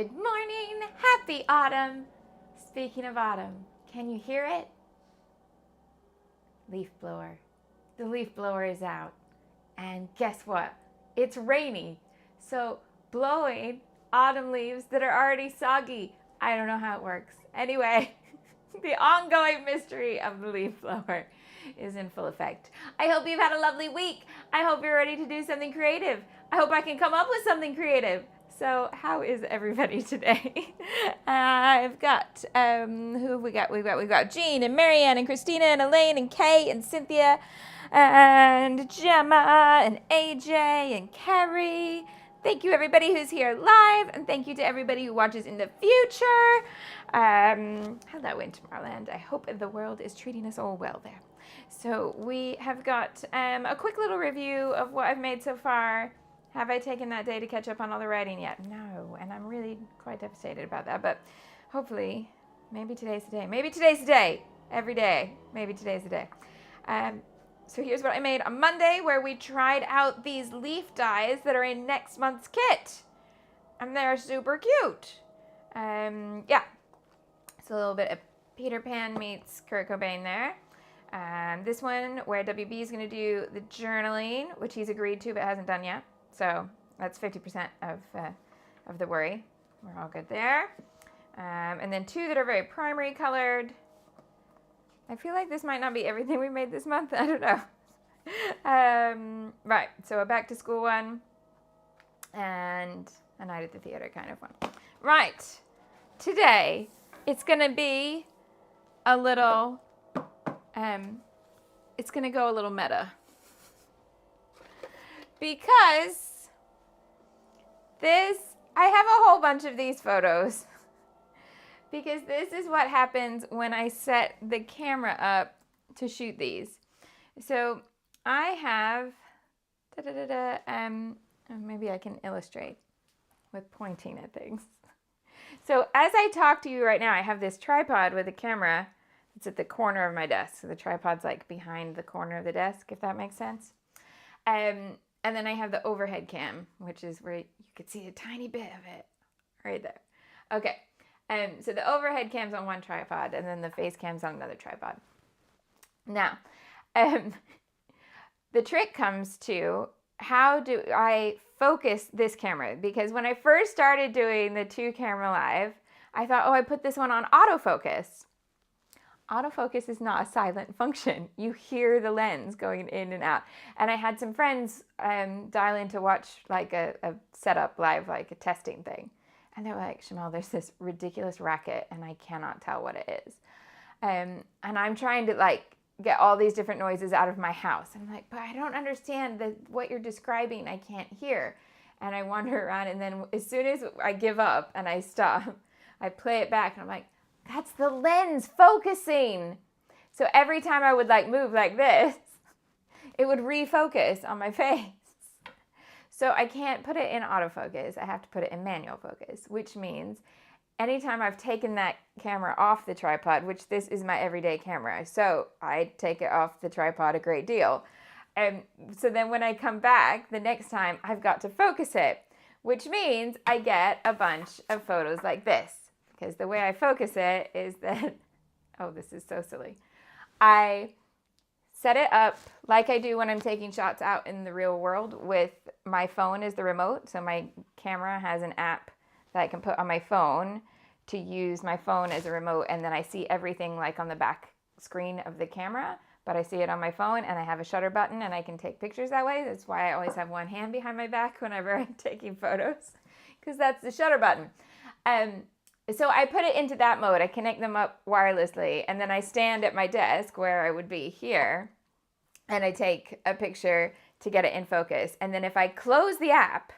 Good morning. Happy autumn. Speaking of autumn, can you hear it? Leaf blower. The leaf blower is out. And guess what? It's rainy. So blowing autumn leaves that are already soggy. I don't know how it works. Anyway, the ongoing mystery of the leaf blower is in full effect. I hope you've had a lovely week. I hope you're ready to do something creative. I hope I can come up with something creative. So how is everybody today? I've got, who have we got? We've got Jean and Marianne and Christina and Elaine and Kay and Cynthia and Gemma and AJ and Carrie. Thank you everybody who's here live, and thank you to everybody who watches in the future. Hello in Tomorrowland. I hope the world is treating us all well there. So we have got a quick little review of what I've made so far. Have I taken that day to catch up on all the writing yet? No, and I'm really quite devastated about that, but hopefully, maybe today's the day. Maybe today's the day. Every day. Maybe today's the day. So here's what I made on Monday, where we tried out these leaf dies that are in next month's kit. And they're super cute. Yeah. So a little bit of Peter Pan meets Kurt Cobain there. This one, where WB is going to do the journaling, which he's agreed to but hasn't done yet. So that's 50% of the worry. We're all good there. And then two that are very primary colored. I feel like this might not be everything we made this month. I don't know. Right, so a back to school one and a night at the theater kind of one. Right, today it's going to be a little, it's going to go a little meta. Because I have a whole bunch of these photos. Because this is what happens when I set the camera up to shoot these. So I have, maybe I can illustrate with pointing at things. So as I talk to you right now, I have this tripod with a camera. It's at the corner of my desk. So the tripod's like behind the corner of the desk, if that makes sense. And then I have the overhead cam, which is where you could see a tiny bit of it right there. Okay. So the overhead cam's on one tripod, and then the face cam's on another tripod. Now, the trick comes to how do I focus this camera? Because when I first started doing the 2-camera live, I thought, I put this one on autofocus. Autofocus is not a silent function. You hear the lens going in and out. And I had some friends dial in to watch like a setup live, like a testing thing. And they were like, Shimelle, there's this ridiculous racket and I cannot tell what it is. And I'm trying to like get all these different noises out of my house. I'm like, but I don't understand what you're describing. I can't hear. And I wander around, and then as soon as I give up and I stop, I play it back and I'm like, that's the lens focusing. So every time I would like move like this, it would refocus on my face. So I can't put it in autofocus. I have to put it in manual focus, which means anytime I've taken that camera off the tripod, which this is my everyday camera, so I take it off the tripod a great deal. So then when I come back the next time, I've got to focus it, which means I get a bunch of photos like this. Because the way I focus it is that, oh, this is so silly. I set it up like I do when I'm taking shots out in the real world with my phone as the remote. So my camera has an app that I can put on my phone to use my phone as a remote. And then I see everything like on the back screen of the camera, but I see it on my phone, and I have a shutter button and I can take pictures that way. That's why I always have one hand behind my back whenever I'm taking photos, because that's the shutter button. So I put it into that mode. I connect them up wirelessly, and then I stand at my desk where I would be here, and I take a picture to get it in focus. And then if I close the app,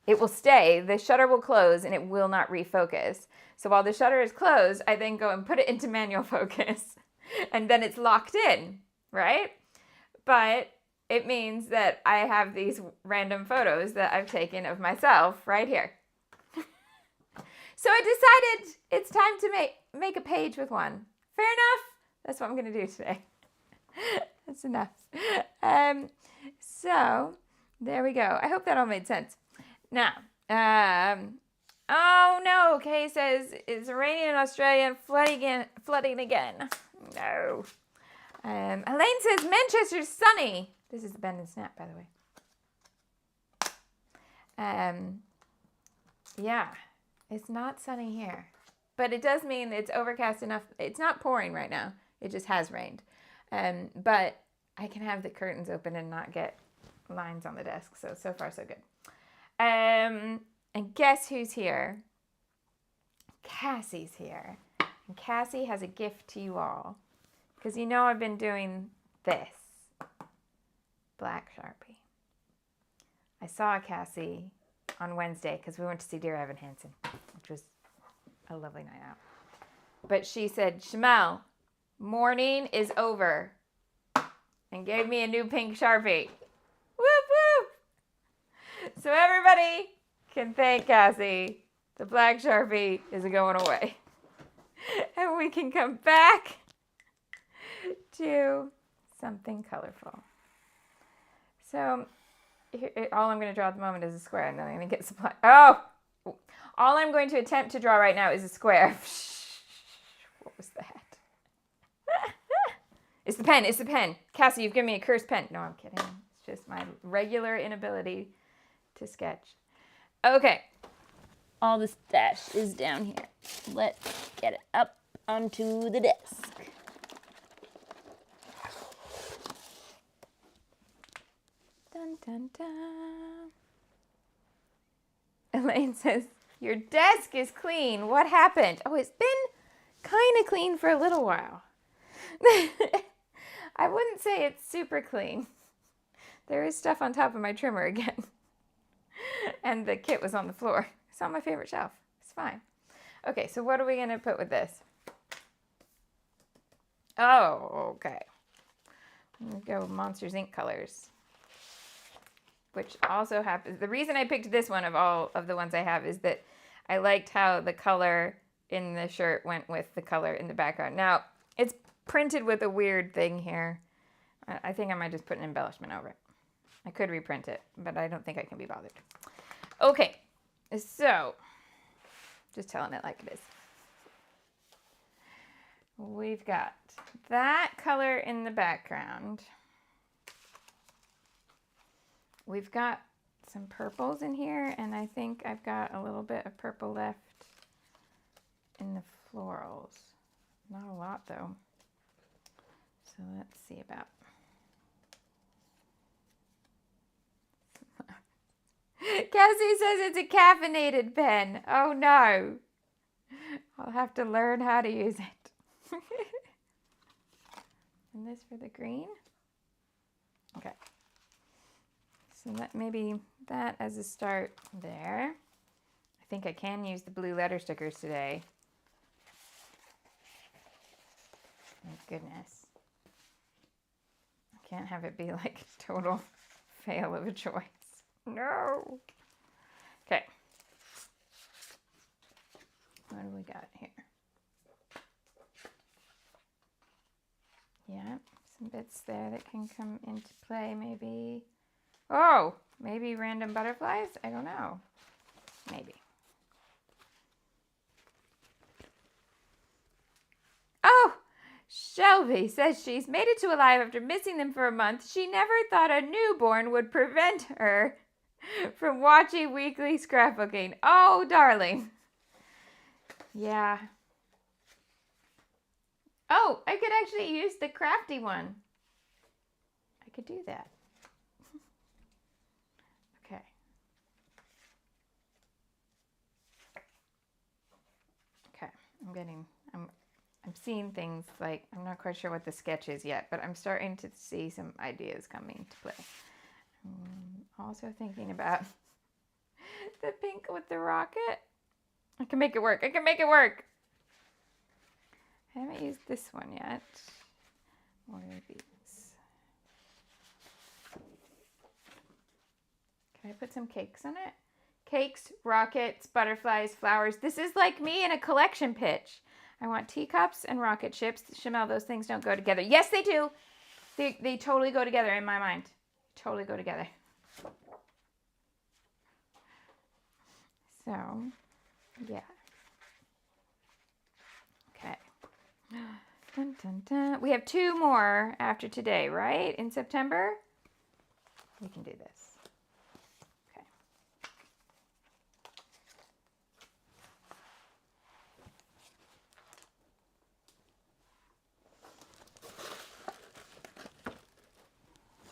it will stay. The shutter will close, and it will not refocus. So while the shutter is closed, I then go and put it into manual focus, and then it's locked in, right? But it means that I have these random photos that I've taken of myself right here. So I decided it's time to make a page with one. Fair enough? That's what I'm going to do today. That's enough. So there we go. I hope that all made sense. Now, Oh no, Kay says it's raining in Australia and flooding again. No. Elaine says Manchester's sunny. This is the bend and snap, by the way. Yeah, it's not sunny here. But it does mean it's overcast enough. It's not pouring right now. It just has rained. But I can have the curtains open and not get lines on the desk. So far, so good. And guess who's here? Cassie's here. And Cassie has a gift to you all. Because you know I've been doing this. Black Sharpie. I saw Cassie on Wednesday because we went to see Dear Evan Hansen, which was a lovely night out. But she said, Shimelle, morning is over. And gave me a new pink Sharpie. Whoop, whoop. So everybody can thank Cassie. The black Sharpie is going away. And we can come back to something colorful. So all I'm going to draw at the moment is a square, and then I'm going to get supply. Oh! All I'm going to attempt to draw right now is a square. What was that? It's the pen. It's the pen. Cassie, you've given me a cursed pen. No, I'm kidding. It's just my regular inability to sketch. Okay. All the stash is down here. Let's get it up onto the desk. Dun, dun, dun. Elaine says, your desk is clean. What happened? Oh, it's been kind of clean for a little while. I wouldn't say it's super clean. There is stuff on top of my trimmer again. And the kit was on the floor. It's on my favorite shelf. It's fine. Okay, so what are we going to put with this? Oh, okay. I'm going to go Monsters Inc. colors. Which also happens. The reason I picked this one of all of the ones I have is that I liked how the color in the shirt went with the color in the background. Now, it's printed with a weird thing here. I think I might just put an embellishment over it. I could reprint it, but I don't think I can be bothered. Okay, so just telling it like it is. We've got that color in the background. We've got some purples in here, and I think I've got a little bit of purple left in the florals. Not a lot, though. So let's see about. Cassie says it's a caffeinated pen. Oh, no. I'll have to learn how to use it. And this for the green. Okay. So maybe that as a start there. I think I can use the blue letter stickers today. Thank goodness. I can't have it be like a total fail of a choice. No. Okay. What do we got here? Yeah, some bits there that can come into play maybe. Oh, maybe random butterflies? I don't know. Maybe. Oh, Shelby says she's made it to Alive after missing them for a month. She never thought a newborn would prevent her from watching weekly scrapbooking. Oh, darling. Yeah. Oh, I could actually use the crafty one. I could do that. Okay. Okay, I'm seeing things like, I'm not quite sure what the sketch is yet, but I'm starting to see some ideas coming to play. I'm also thinking about the pink with the rocket. I can make it work. I can make it work. I haven't used this one yet. Or these. Can I put some cakes on it? Cakes, rockets, butterflies, flowers. This is like me in a collection pitch. I want teacups and rocket ships. Shimelle, those things don't go together. Yes, they do. They totally go together in my mind. Totally go together. So, Yeah. Okay. Dun, dun, dun. We have 2 more after today, right? In September? We can do this. Okay.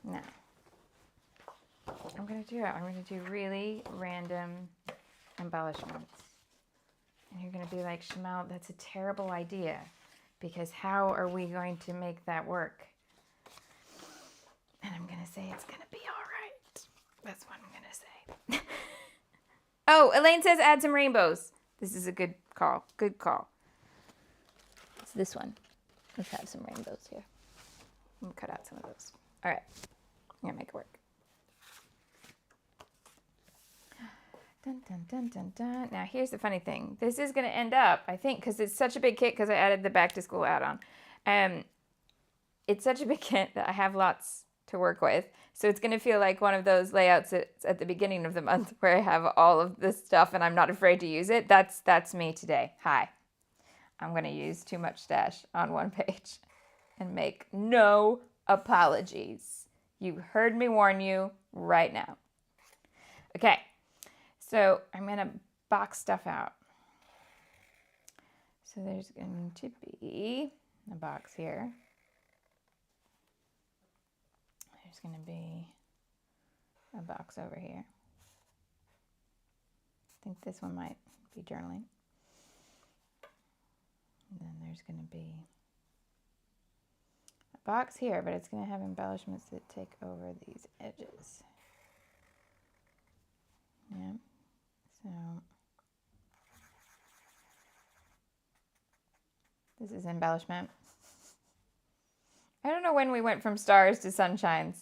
Now, I'm going to do it. I'm going to do really random embellishments. And you're going to be like, Shimelle, that's a terrible idea. Because how are we going to make that work? And I'm going to say it's going to be all right. That's what I'm going to say. Oh, Elaine says add some rainbows. This is a good call. Good call. It's this one. Let's have some rainbows here. I'm going to cut out some of those. All right. I'm going to make it work. Dun, dun, dun, dun, dun. Now, here's the funny thing. This is going to end up, I think, because it's such a big kit, because I added the back to school add-on. It's such a big kit that I have lots to work with. So it's going to feel like one of those layouts at the beginning of the month where I have all of this stuff and I'm not afraid to use it. That's me today. Hi. I'm going to use too much stash on one page and make no apologies. You heard me warn you right now. Okay. So I'm going to box stuff out. So there's going to be a box here. There's going to be a box over here. I think this one might be journaling. And then there's going to be a box here, but it's going to have embellishments that take over these edges. Yeah. So this is embellishment. I don't know when we went from stars to sunshines,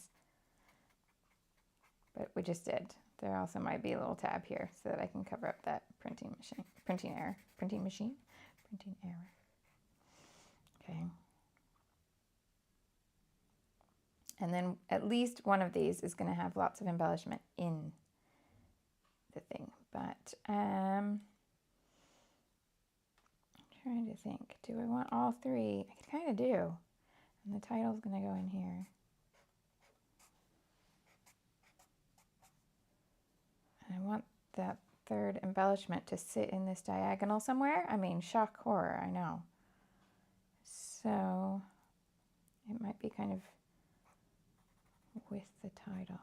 but we just did. There also might be a little tab here so that I can cover up that printing error. Okay. And then at least one of these is going to have lots of embellishment in the thing. But I'm trying to think, do I want all 3? I kind of do. And the title's going to go in here. And I want that 3rd embellishment to sit in this diagonal somewhere. I mean, shock horror, I know. So it might be kind of with the title.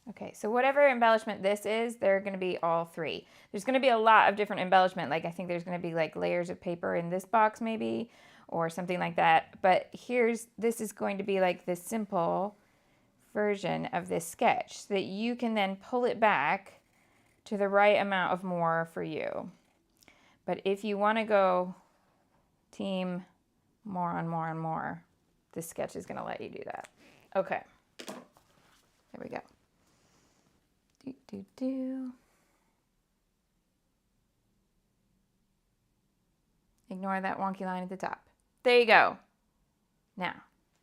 Okay, so whatever embellishment this is, they're going to be all 3. There's going to be a lot of different embellishment. Like I think there's going to be like layers of paper in this box maybe, or something like that. But this is going to be like this simple version of this sketch so that you can then pull it back to the right amount of more for you. But if you want to go team more on more and more, this sketch is going to let you do that. Okay, there we go. Ignore that wonky line at the top. There you go. Now,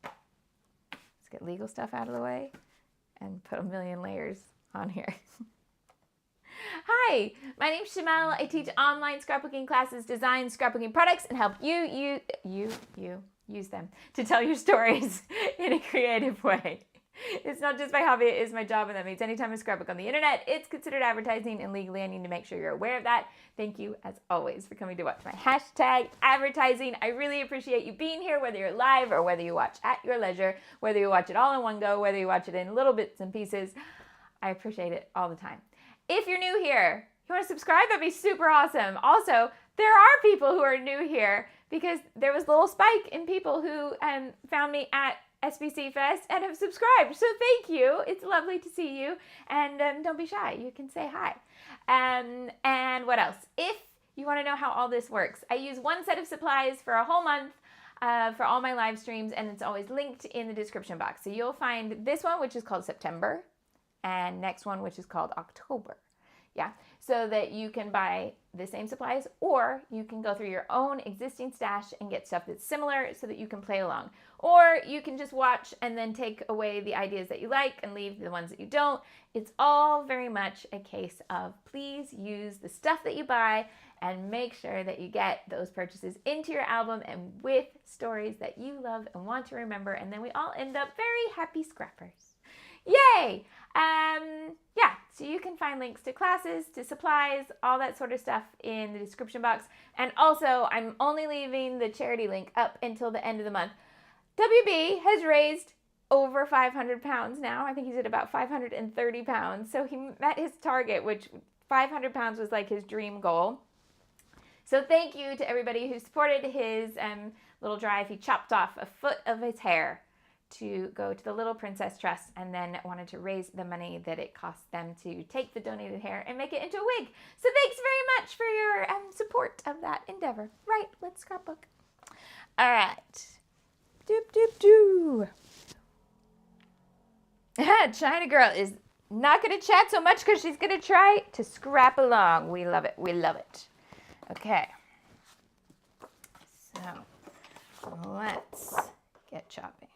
let's get legal stuff out of the way and put a million layers on here. Hi, my name's Shimelle. I teach online scrapbooking classes, design scrapbooking products, and help you use them to tell your stories in a creative way. It's not just my hobby, it is my job, and that means anytime I scrapbook on the internet, it's considered advertising, and legally I need to make sure you're aware of that. Thank you, as always, for coming to watch my hashtag advertising. I really appreciate you being here, whether you're live or whether you watch at your leisure, whether you watch it all in one go, whether you watch it in little bits and pieces. I appreciate it all the time. If you're new here, you want to subscribe? That'd be super awesome. Also, there are people who are new here because there was a little spike in people who found me at SBC Fest and have subscribed. So thank you. It's lovely to see you. And don't be shy. You can say hi. And what else? If you want to know how all this works, I use one set of supplies for a whole month for all my live streams, and it's always linked in the description box. So you'll find this one, which is called September, and next one, which is called October. Yeah, so that you can buy the same supplies, or you can go through your own existing stash and get stuff that's similar so that you can play along. Or you can just watch and then take away the ideas that you like and leave the ones that you don't. It's all very much a case of please use the stuff that you buy and make sure that you get those purchases into your album and with stories that you love and want to remember. And then we all end up very happy scrappers. Yay! Yeah, so you can find links to classes, to supplies, all that sort of stuff in the description box. And also, I'm only leaving the charity link up until the end of the month. WB has raised over 500 pounds now. I think he's at about 530 pounds. So he met his target, which 500 pounds was like his dream goal. So thank you to everybody who supported his little drive. He chopped off a foot of his hair to go to the Little Princess Trust and then wanted to raise the money that it cost them to take the donated hair and make it into a wig. So thanks very much for your support of that endeavor. Right, let's scrapbook. All right. Doop, doop, doo. China Girl is not going to chat so much because she's going to try to scrap along. We love it. We love it. Okay. So let's get chopping.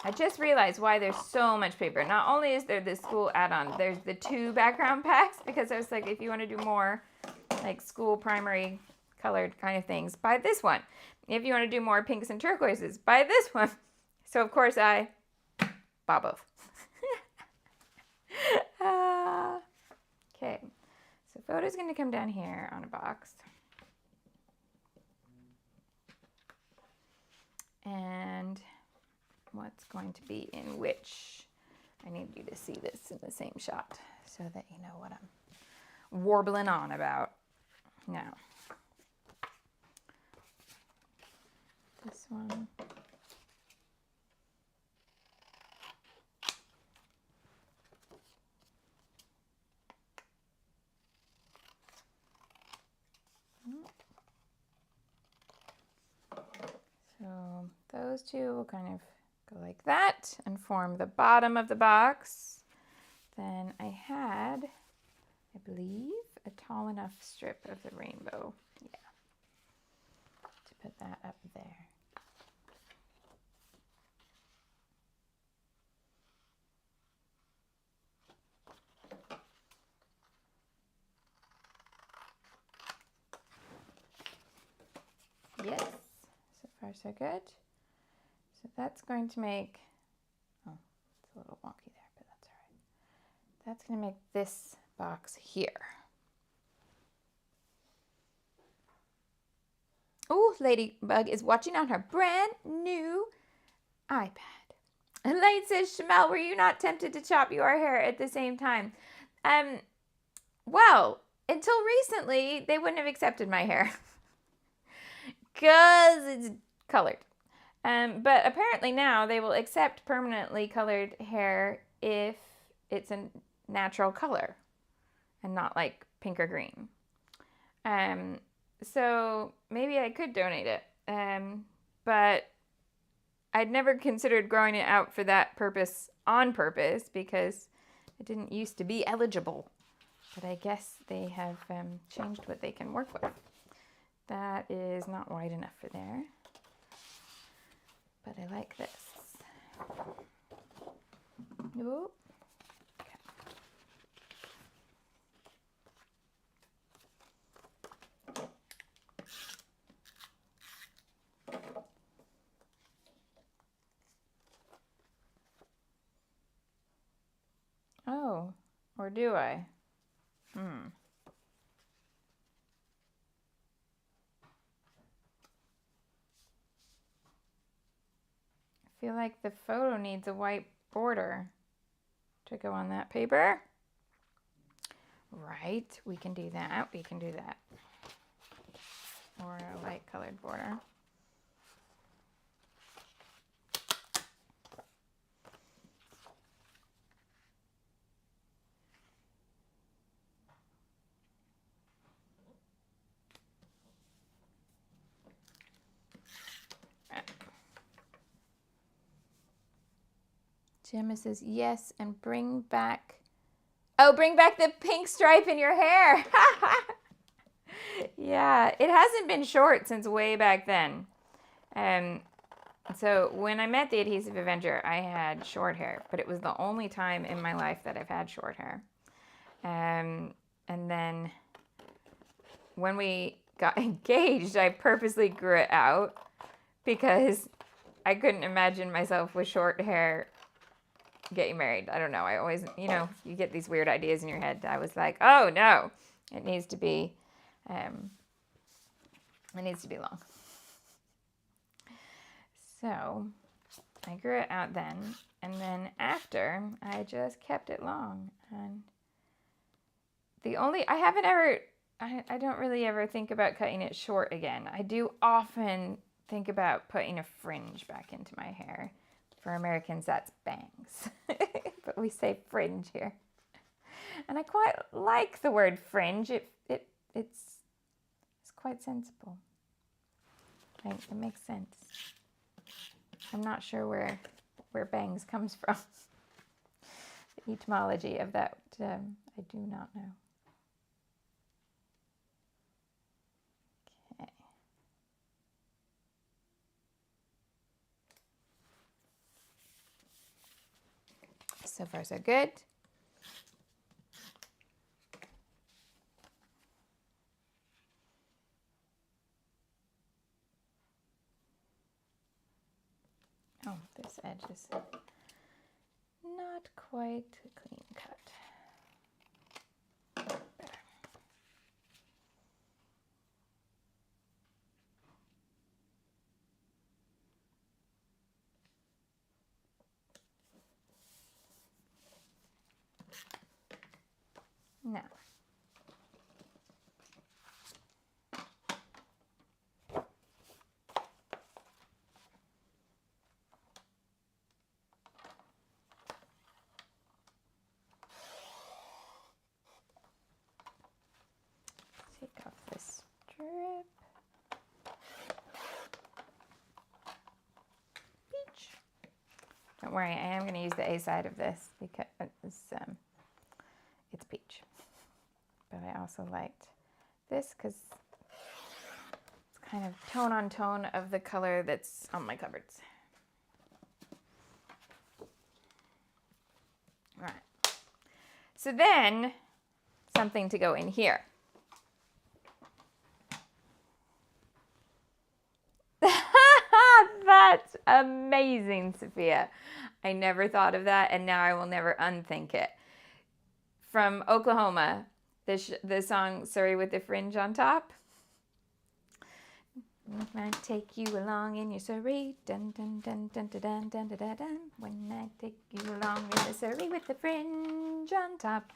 I just realized why there's so much paper. Not only is there the school add-on, there's the 2 background packs because I was like, if you want to do more like school primary colored kind of things, buy this one. If you want to do more pinks and turquoises, buy this one. So of course I bought both. Okay, so photo's going to come down here on a box. And what's going to be in which? I need you to see this in the same shot so that you know what I'm warbling on about. Now, this one. So those 2 will kind of go like that and form the bottom of the box. Then I had, I believe, a tall enough strip of the rainbow. Yeah. To put that up there. Yes. So far so good. So that's going to make, oh, it's a little wonky there, but that's all right. That's going to make this box here. Oh, Ladybug is watching on her brand new iPad. Elaine says, Shimelle, were you not tempted to chop your hair at the same time? Well, until recently, they wouldn't have accepted my hair. Because it's colored. But apparently now they will accept permanently colored hair if it's a natural color and not like pink or green. So maybe I could donate it. But I'd never considered growing it out for that purpose on purpose because it didn't used to be eligible. But I guess they have changed what they can work with. That is not wide enough for there, but I like this. Ooh. Okay. Oh, or do I? I feel like the photo needs a white border to go on that paper. Right, we can do that. We can do that. Or a light colored border. Gemma says, yes, and bring back, bring back the pink stripe in your hair. Yeah, it hasn't been short since way back then. So when I met the Adhesive Avenger, I had short hair, but it was the only time in my life that I've had short hair. And then when we got engaged, I purposely grew it out because I couldn't imagine myself with short hair getting married. I don't know. I always, you get these weird ideas in your head. I was like, oh no, it needs to be long. So I grew it out then, and then after I just kept it long. And I don't really ever think about cutting it short again. I do often think about putting a fringe back into my hair. For Americans, that's bangs, but we say fringe here. And I quite like the word fringe. It's quite sensible. It makes sense. I'm not sure where bangs comes from. The etymology of that, I do not know. Okay. So far, so good. Oh, this edge is not quite clean cut. Better. Now, take off this strip. Peach. Don't worry, I am going to use the A side of this because it's peach. But I also liked this because it's kind of tone on tone of the color that's on my cupboards. All right. So then, something to go in here. That's amazing, Sophia. I never thought of that, and now I will never unthink it. From Oklahoma, the song Surrey with the Fringe on Top. When I take you along in your Surrey, dun dun dun dun dun dun dun dun dun dun. When I take you along in the Surrey with the fringe on top.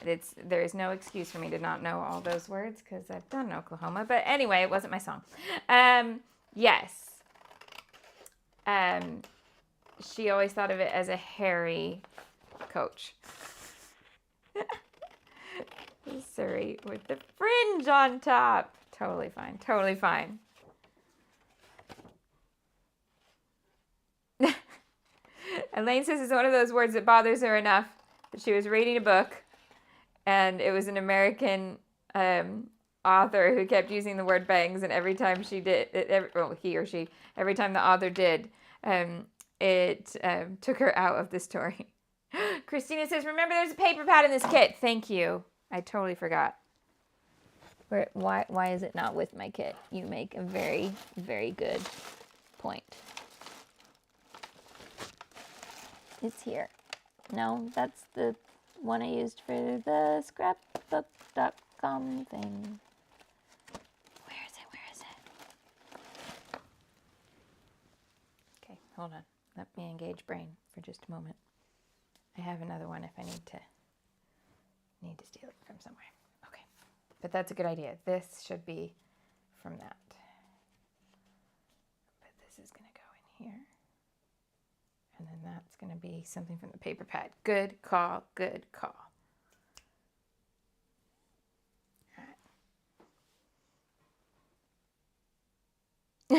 There is no excuse for me to not know all those words because I've done Oklahoma. But anyway, it wasn't my song. Yes. She always thought of it as a hairy coach. Surrey with the fringe on top. Totally fine. Totally fine. Elaine says it's one of those words that bothers her enough that she was reading a book and it was an American author who kept using the word bangs, and every time he or she, every time the author did, it took her out of the story. Christina says, remember there's a paper pad in this kit. Thank you. I totally forgot. Why is it not with my kit? You make a very, very good point. It's here. No, that's the one I used for the scrapbook.com thing. Where is it? Okay, hold on. Let me engage brain for just a moment. I have another one if I need to steal it from somewhere. Okay, but that's a good idea. This should be from that. But this is going to go in here. And then that's going to be something from the paper pad. Good call, good call. All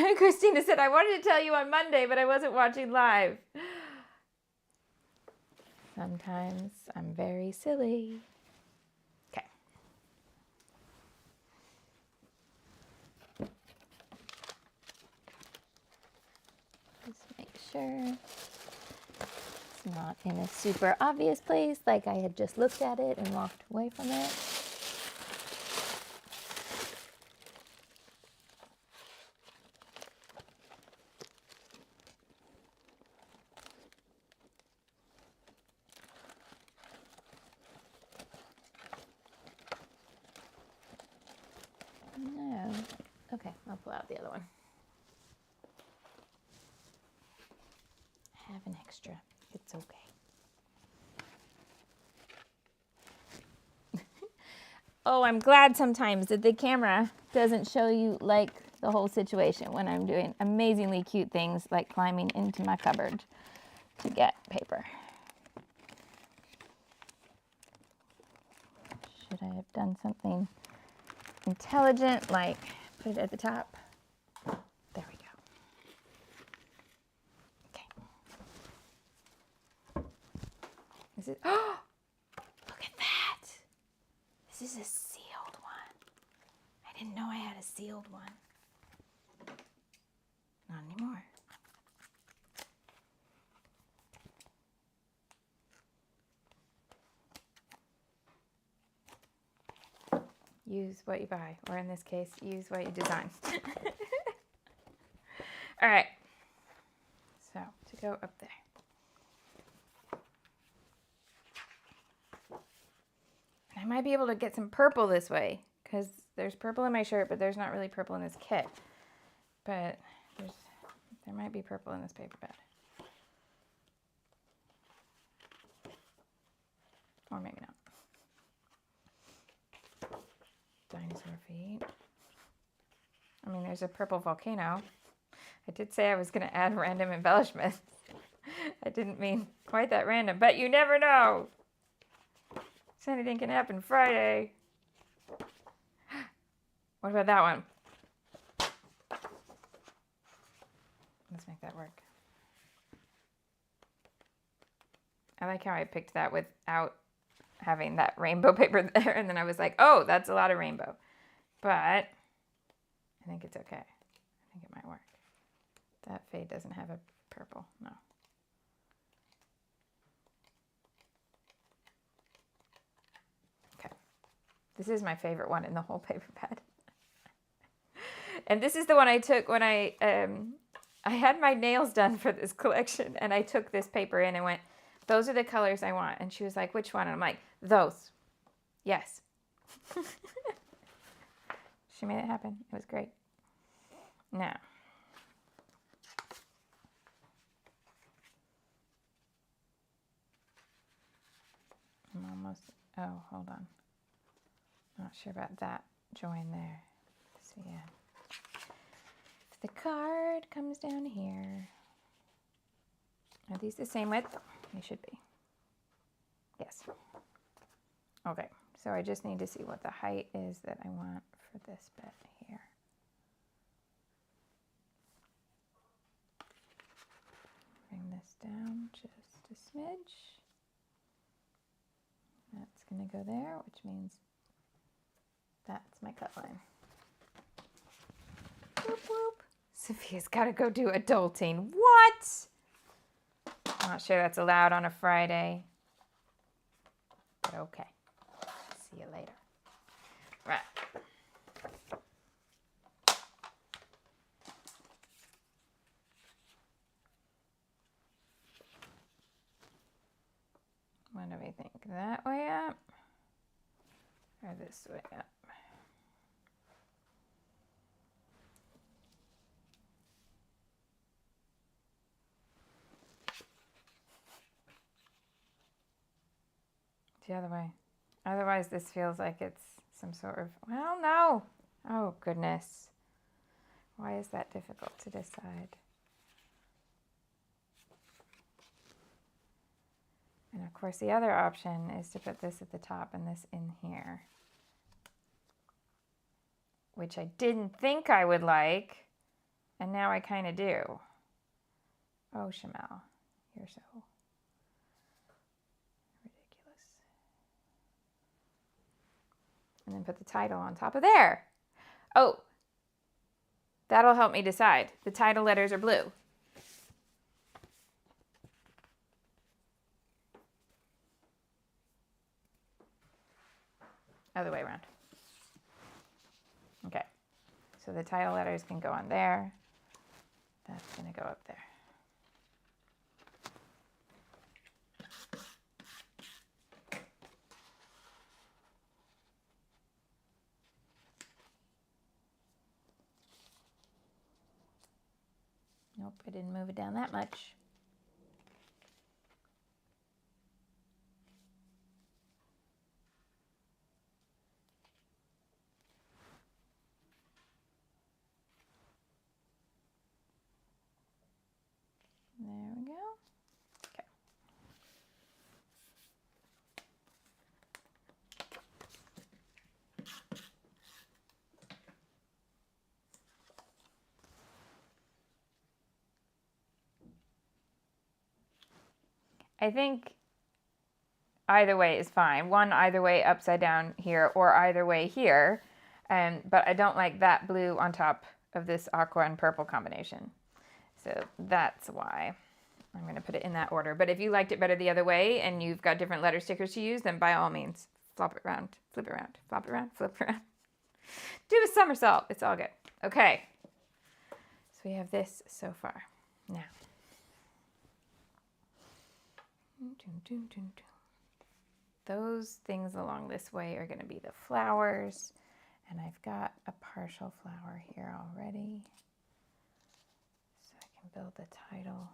right. Christina said, I wanted to tell you on Monday, but I wasn't watching live. Sometimes I'm very silly. Okay. sure it's not in a super obvious place, like I had just looked at it and walked away from it. No. Okay, I'll pull out the other one. I have an extra. It's okay. Oh, I'm glad sometimes that the camera doesn't show you like the whole situation when I'm doing amazingly cute things like climbing into my cupboard to get paper. Should I have done something intelligent like put it at the top? There we go. Okay. Is it? Oh, look at that. This is a sealed one. I didn't know I had a sealed one. Not anymore. Use what you buy, or in this case, use what you design. All right. So, to go up there. And I might be able to get some purple this way, because there's purple in my shirt, but there's not really purple in this kit. But there might be purple in this paper bag. Or maybe not. Dinosaur feet. I mean, there's a purple volcano. I did say I was going to add random embellishments. I didn't mean quite that random, but you never know. So anything can happen Friday. What about that one? Let's make that work. I like how I picked that without having that rainbow paper there, and then I was like, oh, that's a lot of rainbow. But I think it's okay. I think it might work. That fade doesn't have a purple, no. Okay. This is my favorite one in the whole paper pad. And this is the one I took when I had my nails done for this collection, and I took this paper in and went, those are the colors I want. And she was like, which one? And I'm like, those. Yes. She made it happen. It was great. Now. I'm almost, oh, hold on. Not sure about that join there. So yeah. If the card comes down here. Are these the same width? They should be. Yes. Okay, so I just need to see what the height is that I want for this bit here. Bring this down just a smidge. That's going to go there, which means that's my cut line. Whoop, whoop. Sophia's got to go do adulting. What? I'm not sure that's allowed on a Friday. But okay. See you later. Right. What do we think? That way up? Or this way up? The other way. Otherwise, this feels like it's some sort of, well, no. Oh, goodness. Why is that difficult to decide? And of course, the other option is to put this at the top and this in here, which I didn't think I would like, and now I kind of do. Oh, Shimelle, you're so ridiculous. And then put the title on top of there. Oh, that'll help me decide. The title letters are blue. Other way around. Okay. So the title letters can go on there. That's going to go up there. Nope, I didn't move it down that much. There we go. Okay. I think either way is fine. One either way upside down here or either way here. But I don't like that blue on top of this aqua and purple combination. So that's why I'm going to put it in that order. But if you liked it better the other way and you've got different letter stickers to use, then by all means, flop it around, flip it around, flop it around, flip it around. Do a somersault. It's all good. Okay. So we have this so far. Now. Those things along this way are going to be the flowers. And I've got a partial flower here already. So I can build the title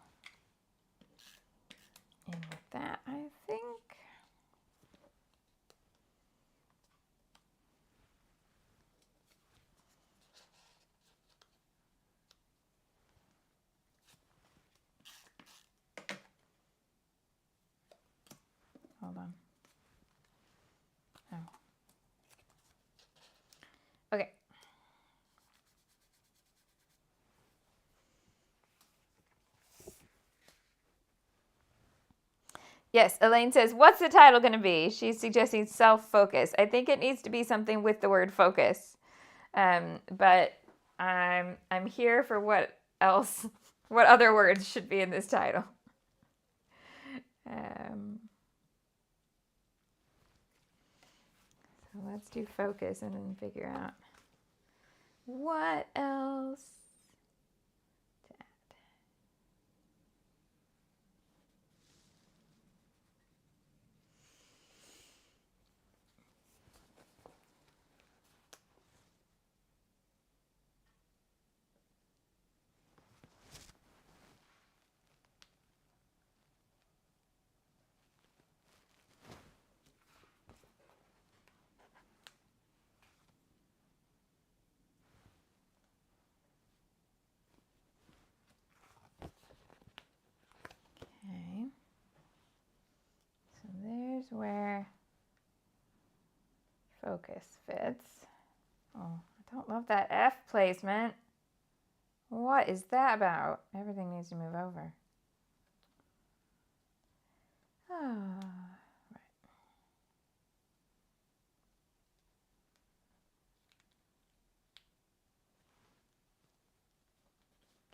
in with that, I think. Hold on. Oh. Okay. Yes, Elaine says, what's the title going to be? She's suggesting self-focus. I think it needs to be something with the word focus. But I'm here for what else, what other words should be in this title. So let's do focus and then figure out what else to add. Okay. So there's where focus fits. Oh, I don't love that F placement. What is that about? Everything needs to move over. Oh,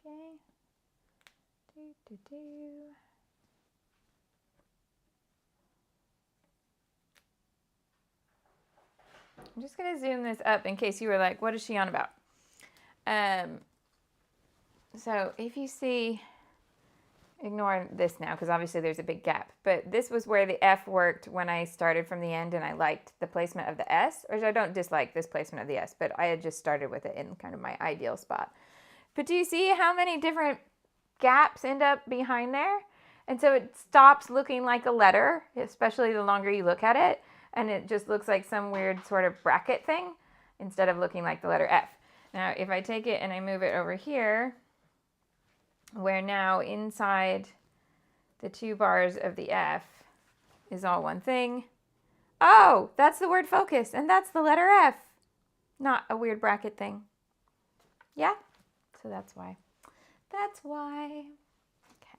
right. Okay. I'm just going to zoom this up in case you were like, what is she on about? So if you see, ignore this now because obviously there's a big gap, but this was where the F worked when I started from the end and I liked the placement of the S, or I don't dislike this placement of the S, but I had just started with it in kind of my ideal spot. But do you see how many different gaps end up behind there? And so it stops looking like a letter, especially the longer you look at it, and it just looks like some weird sort of bracket thing instead of looking like the letter F. Now, if I take it and I move it over here, where now inside the two bars of the F is all one thing. Oh, that's the word focus, and that's the letter F, not a weird bracket thing. Yeah? So that's why. That's why. Okay.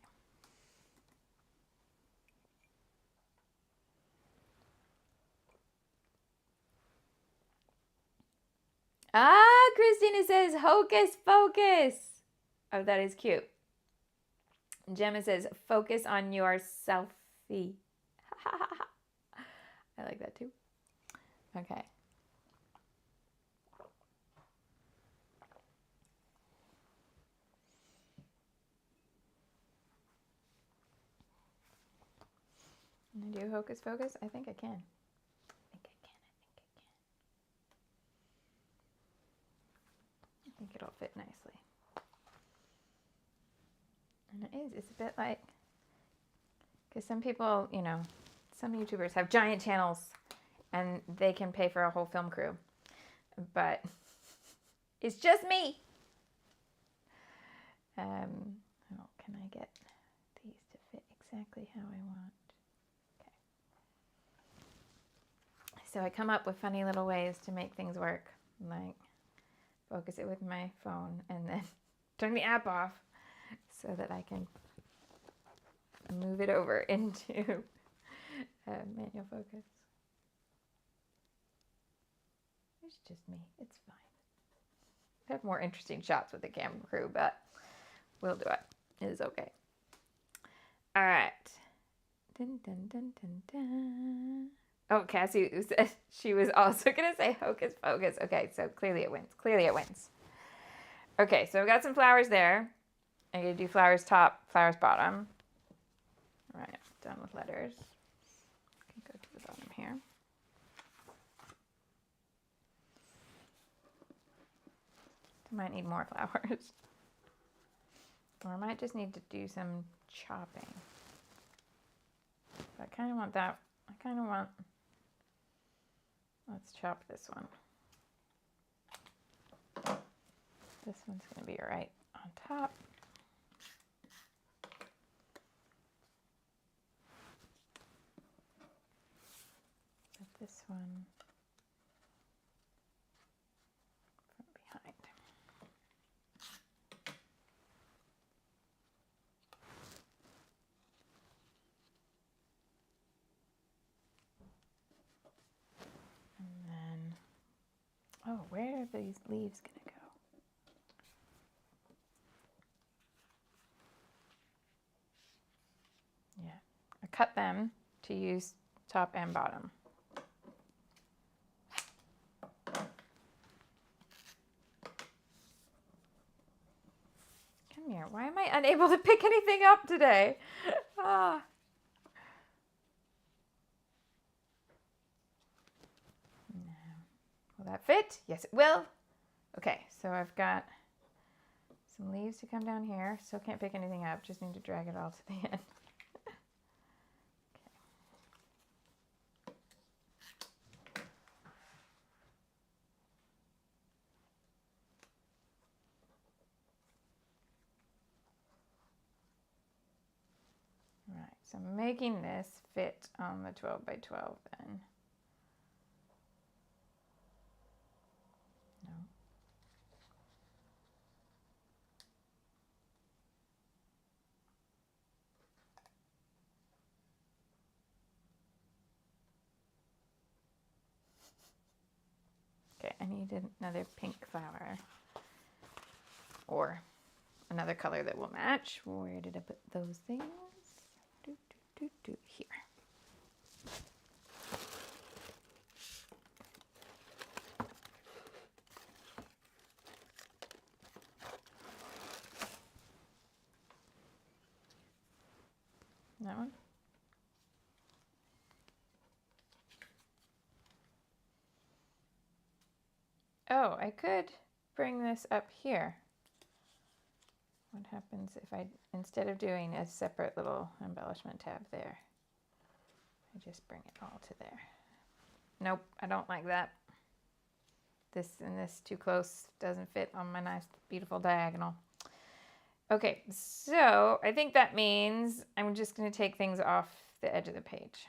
Ah, Christina says, hocus pocus. Oh, that is cute. Gemma says, focus on your selfie. I like that too. Okay. Can I do hocus pocus? I think I can. I think it'll fit nicely. And it is. It's a bit like, because some people, you know, some YouTubers have giant channels and they can pay for a whole film crew. But it's just me. Oh, can I get these to fit exactly how I want? Okay. So I come up with funny little ways to make things work, like focus it with my phone and then turn the app off so that I can move it over into manual focus. It's just me. It's fine. I have more interesting shots with the camera crew, but we'll do it. It is okay. All right. Dun, dun, dun, dun, dun. Oh, Cassie said she was also going to say hocus pocus. Okay, so clearly it wins. Clearly it wins. Okay, so I've got some flowers there. I'm going to do flowers top, flowers bottom. All right, done with letters. Okay, go to the bottom here. I might need more flowers. Or I might just need to do some chopping. But I kind of want that. Let's chop this one. This one's going to be right on top. Put this one from behind. And then, oh, where are these leaves going to go? Yeah, I cut them to use top and bottom. Come here. Why am I unable to pick anything up today? Ah. No. Will that fit? Yes, it will. Okay, so I've got some leaves to come down here. Still can't pick anything up. Just need to drag it all to the end. Right, so I'm making this fit on the 12 by 12 then. No. Okay, I need another pink flower or another color that will match. Where did I put those things? Here. That one? Oh, I could bring this up here. What happens if I, instead of doing a separate little embellishment tab there, I just bring it all to there. Nope, I don't like that. This and this too close, doesn't fit on my nice, beautiful diagonal. Okay, so I think that means I'm just going to take things off the edge of the page.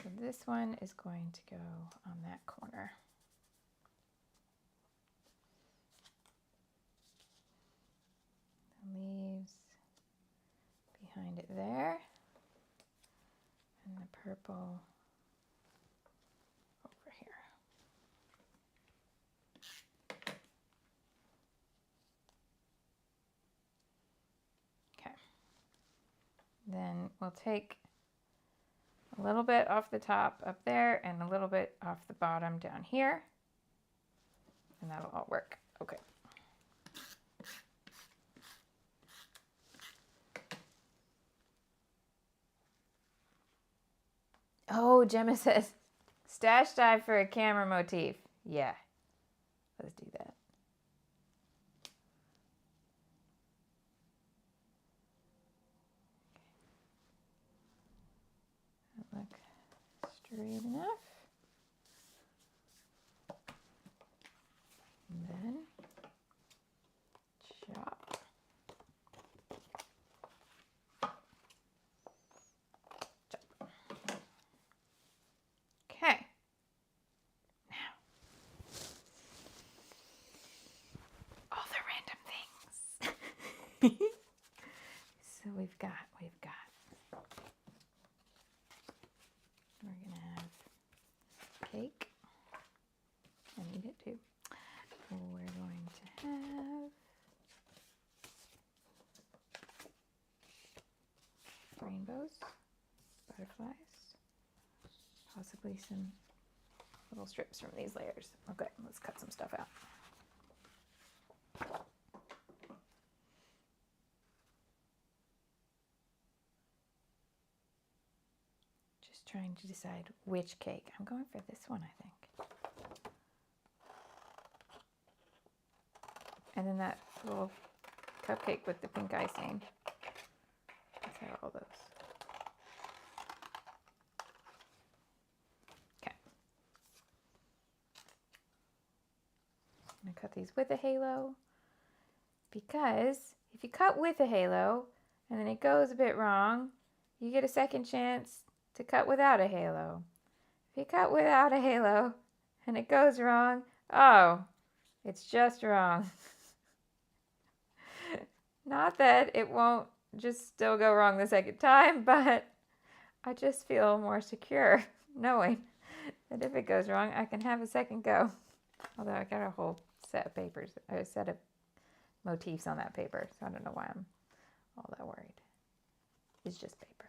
So this one is going to go on that corner. The leaves behind it there. And the purple over here. Okay. Then we'll take a little bit off the top up there and a little bit off the bottom down here. And that'll all work. Okay. Oh, Gemma says, stash dive for a camera motif. Yeah, let's do that. Look straight enough. And then chop. Okay. Now, all the random things. So we're gonna have cake. I need it too. We're going to have rainbows, butterflies, possibly some little strips from these layers. Okay, let's cut some stuff out. Just trying to decide which cake. I'm going for this one, I think. And then that little cupcake with the pink icing. Let's have all those. Okay. I'm going to cut these with a halo, because if you cut with a halo and then it goes a bit wrong, you get a second chance to cut without a halo. If you cut without a halo and it goes wrong, oh, it's just wrong. Not that it won't just still go wrong the second time, but I just feel more secure knowing that if it goes wrong, I can have a second go. Although I got a whole set of papers, a set of motifs on that paper, so I don't know why I'm all that worried. It's just paper.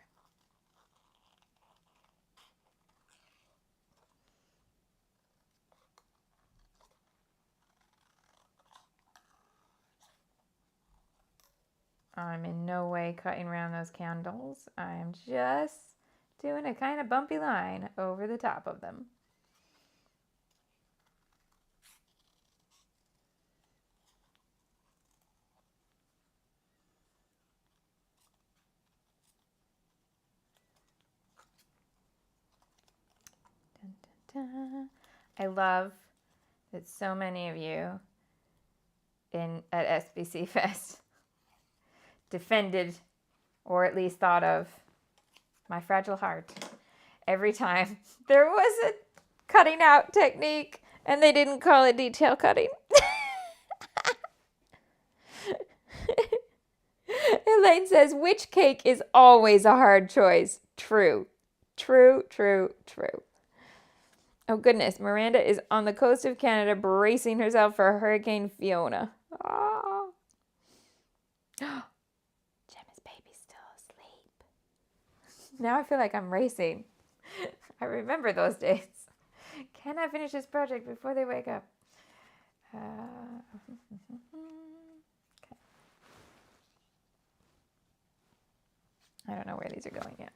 I'm in no way cutting around those candles. I'm just doing a kind of bumpy line over the top of them. Dun, dun, dun. I love that so many of you at SBC Fest defended, or at least thought of, my fragile heart every time there was a cutting out technique and they didn't call it detail cutting. Elaine says, which cake is always a hard choice? True. True, true, true. Oh goodness, Miranda is on the coast of Canada bracing herself for Hurricane Fiona. Oh. Now I feel like I'm racing. I remember those days. Can I finish this project before they wake up? Okay. I don't know where these are going yet.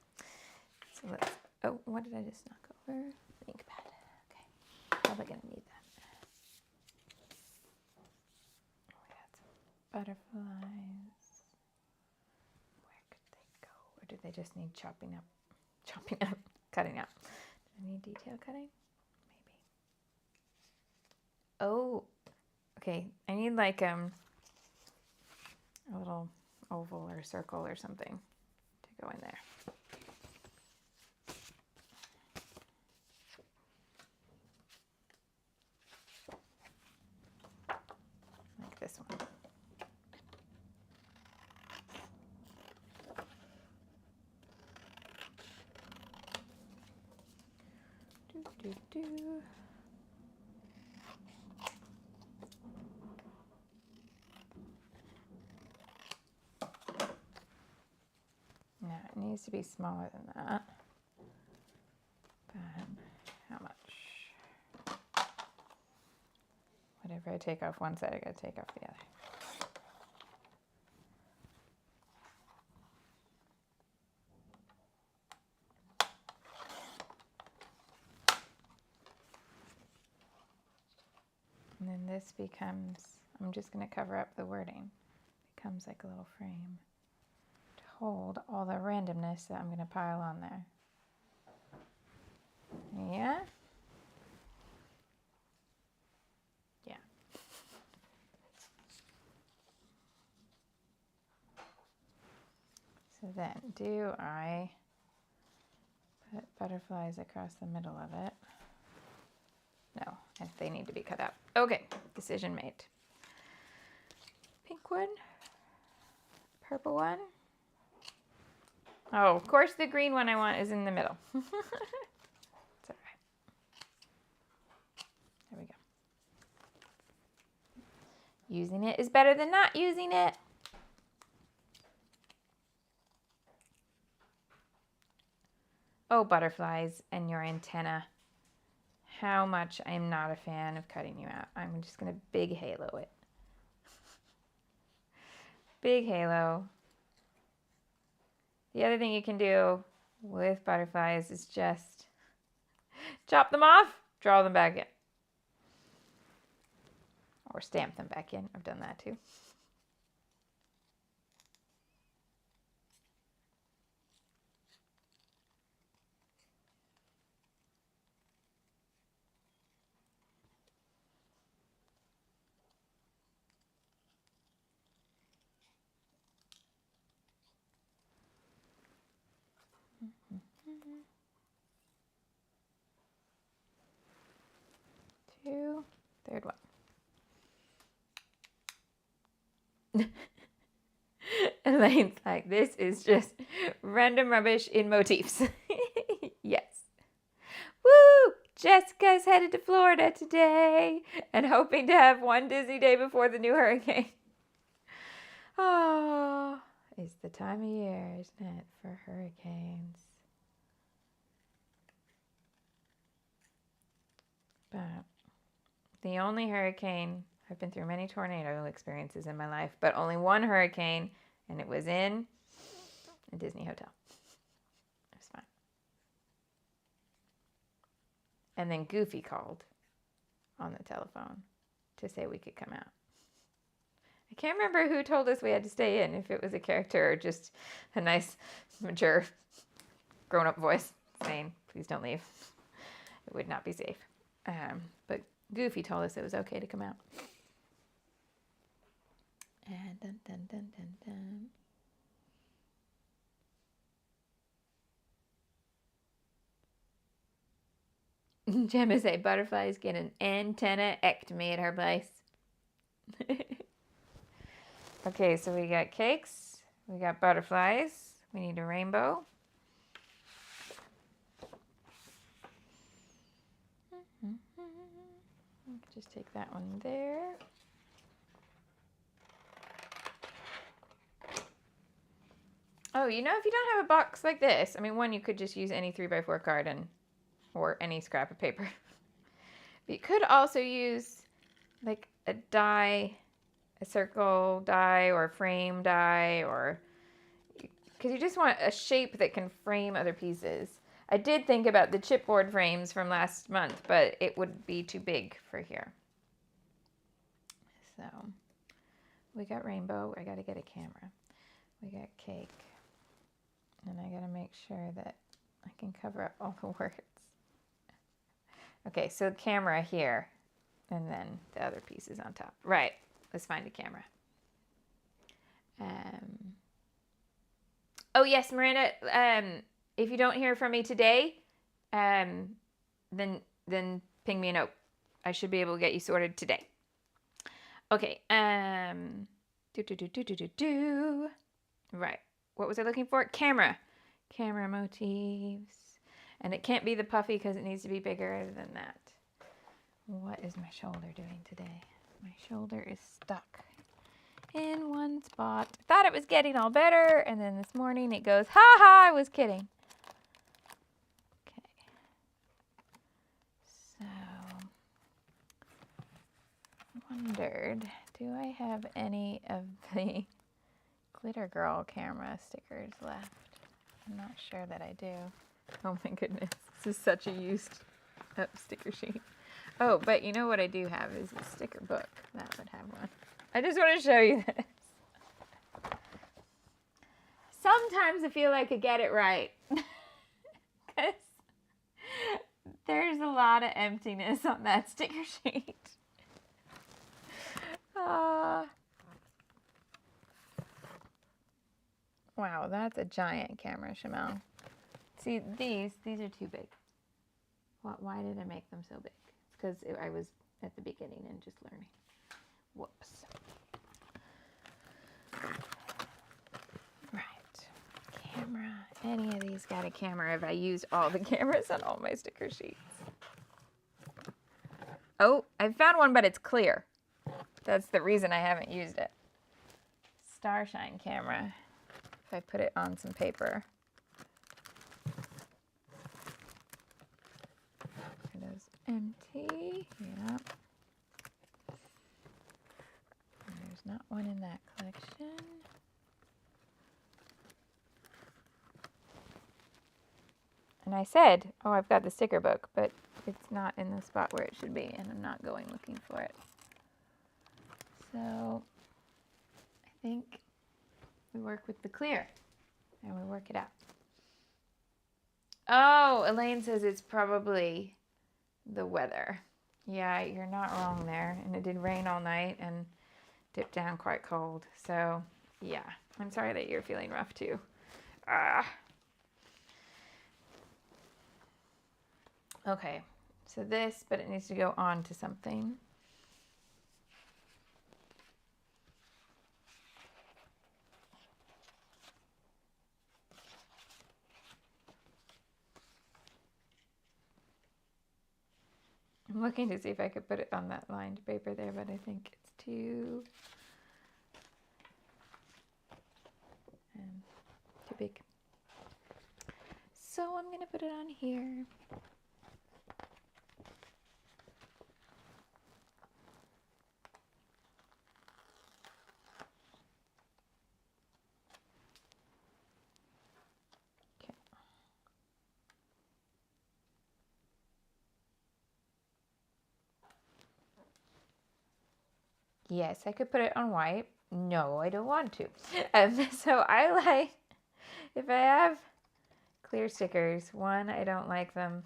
So let's, oh, what did I just knock over? Ink pad. Okay. Probably going to need that. We got some butterflies. Where could they go? Or do they just need chopping up, cutting out? Do I need detail cutting? Maybe. Oh, okay. I need like a little oval or circle or something to go in there. Like this one. No, it needs to be smaller than that. But how much? Whatever I take off one side, I gotta take off the other. And then this becomes, I'm just going to cover up the wording. It becomes like a little frame to hold all the randomness that I'm going to pile on there. Yeah? Yeah. So then, do I put butterflies across the middle of it? No, they need to be cut out. Okay, decision made. Pink one, purple one. Oh, of course the green one I want is in the middle. It's all right. There we go. Using it is better than not using it. Oh, butterflies and your antenna. How much I'm not a fan of cutting you out. I'm just going to big halo it. Big halo. The other thing you can do with butterflies is just chop them off, draw them back in. Or stamp them back in. I've done that too. Two, third one. Elaine's like, this is just random rubbish in motifs. Yes. Woo! Jessica's headed to Florida today and hoping to have one dizzy day before the new hurricane. Oh, it's the time of year, isn't it, for hurricanes? But the only hurricane, I've been through many tornado experiences in my life, but only one hurricane, and it was in a Disney hotel. It was fine. And then Goofy called on the telephone to say we could come out. I can't remember who told us we had to stay in, if it was a character or just a nice, mature, grown-up voice saying, please don't leave. It would not be safe. But Goofy told us it was okay to come out. And dun dun dun dun dun. Gemma say butterflies get an antenna-ectomy at her place. Okay, so we got cakes, we got butterflies, we need a rainbow. Just take that one there. Oh, you know, if you don't have a box like this, I mean, one, you could just use any 3x4 card or any scrap of paper. But you could also use like a die, a circle die or a frame die, or because you just want a shape that can frame other pieces. I did think about the chipboard frames from last month, but it would be too big for here. So we got rainbow. I got to get a camera. We got cake. And I got to make sure that I can cover up all the words. Okay, so camera here, and then the other pieces on top. Right, let's find a camera. Oh yes, Miranda, if you don't hear from me today, then ping me a note. I should be able to get you sorted today. Okay, Right, what was I looking for? Camera motifs. And it can't be the puffy because it needs to be bigger than that. What is my shoulder doing today? My shoulder is stuck in one spot. I thought it was getting all better, and then this morning it goes, ha ha, I was kidding. Okay. So, wondered, do I have any of the Glitter Girl camera stickers left? I'm not sure that I do. Oh my goodness, this is such a used up sticker sheet. Oh, but you know what I do have is a sticker book. That would have one. I just want to show you this. Sometimes I feel like I get it right. Because there's a lot of emptiness on that sticker sheet. Wow, that's a giant camera, Shimelle. See, these are too big. Why did I make them so big? It's because I was at the beginning and just learning. Whoops. Right. Camera. Any of these got a camera if I used all the cameras on all my sticker sheets. Oh, I found one, but it's clear. That's the reason I haven't used it. Starshine camera. If I put it on some paper. It is empty. Yeah. There's not one in that collection. And I said, oh, I've got the sticker book, but it's not in the spot where it should be, and I'm not going looking for it. So I think we work with the clear and we work it out. Oh, Elaine says it's probably the weather. Yeah, you're not wrong there. And it did rain all night and dipped down quite cold. So yeah, I'm sorry that you're feeling rough too. Okay, so this, but it needs to go on to something. I'm looking to see if I could put it on that lined paper there, but I think it's too big. So I'm gonna put it on here. Okay. Yes, I could put it on white. No, I don't want to. So I like, if I have clear stickers, one, I don't like them,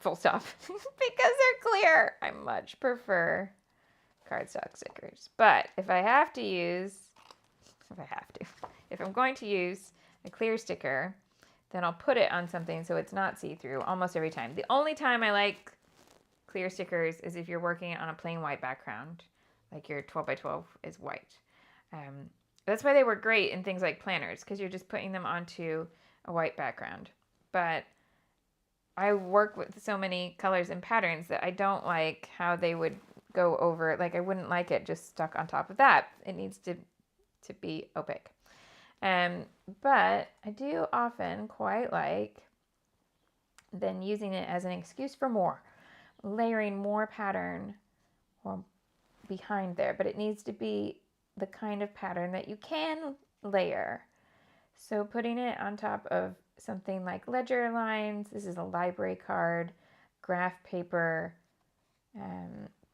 full stop, because they're clear. I much prefer cardstock stickers. But if I'm going to use a clear sticker, then I'll put it on something so it's not see-through almost every time. The only time I like clear stickers is if you're working on a plain white background, like your 12 by 12 is white. That's why they work great in things like planners, because you're just putting them onto a white background. But I work with so many colors and patterns that I don't like how they would go over. Like I wouldn't like it just stuck on top of that. It needs to be opaque. But I do often quite like then using it as an excuse for more, layering more pattern or behind there, but it needs to be the kind of pattern that you can layer. So putting it on top of something like ledger lines, this is a library card, graph paper,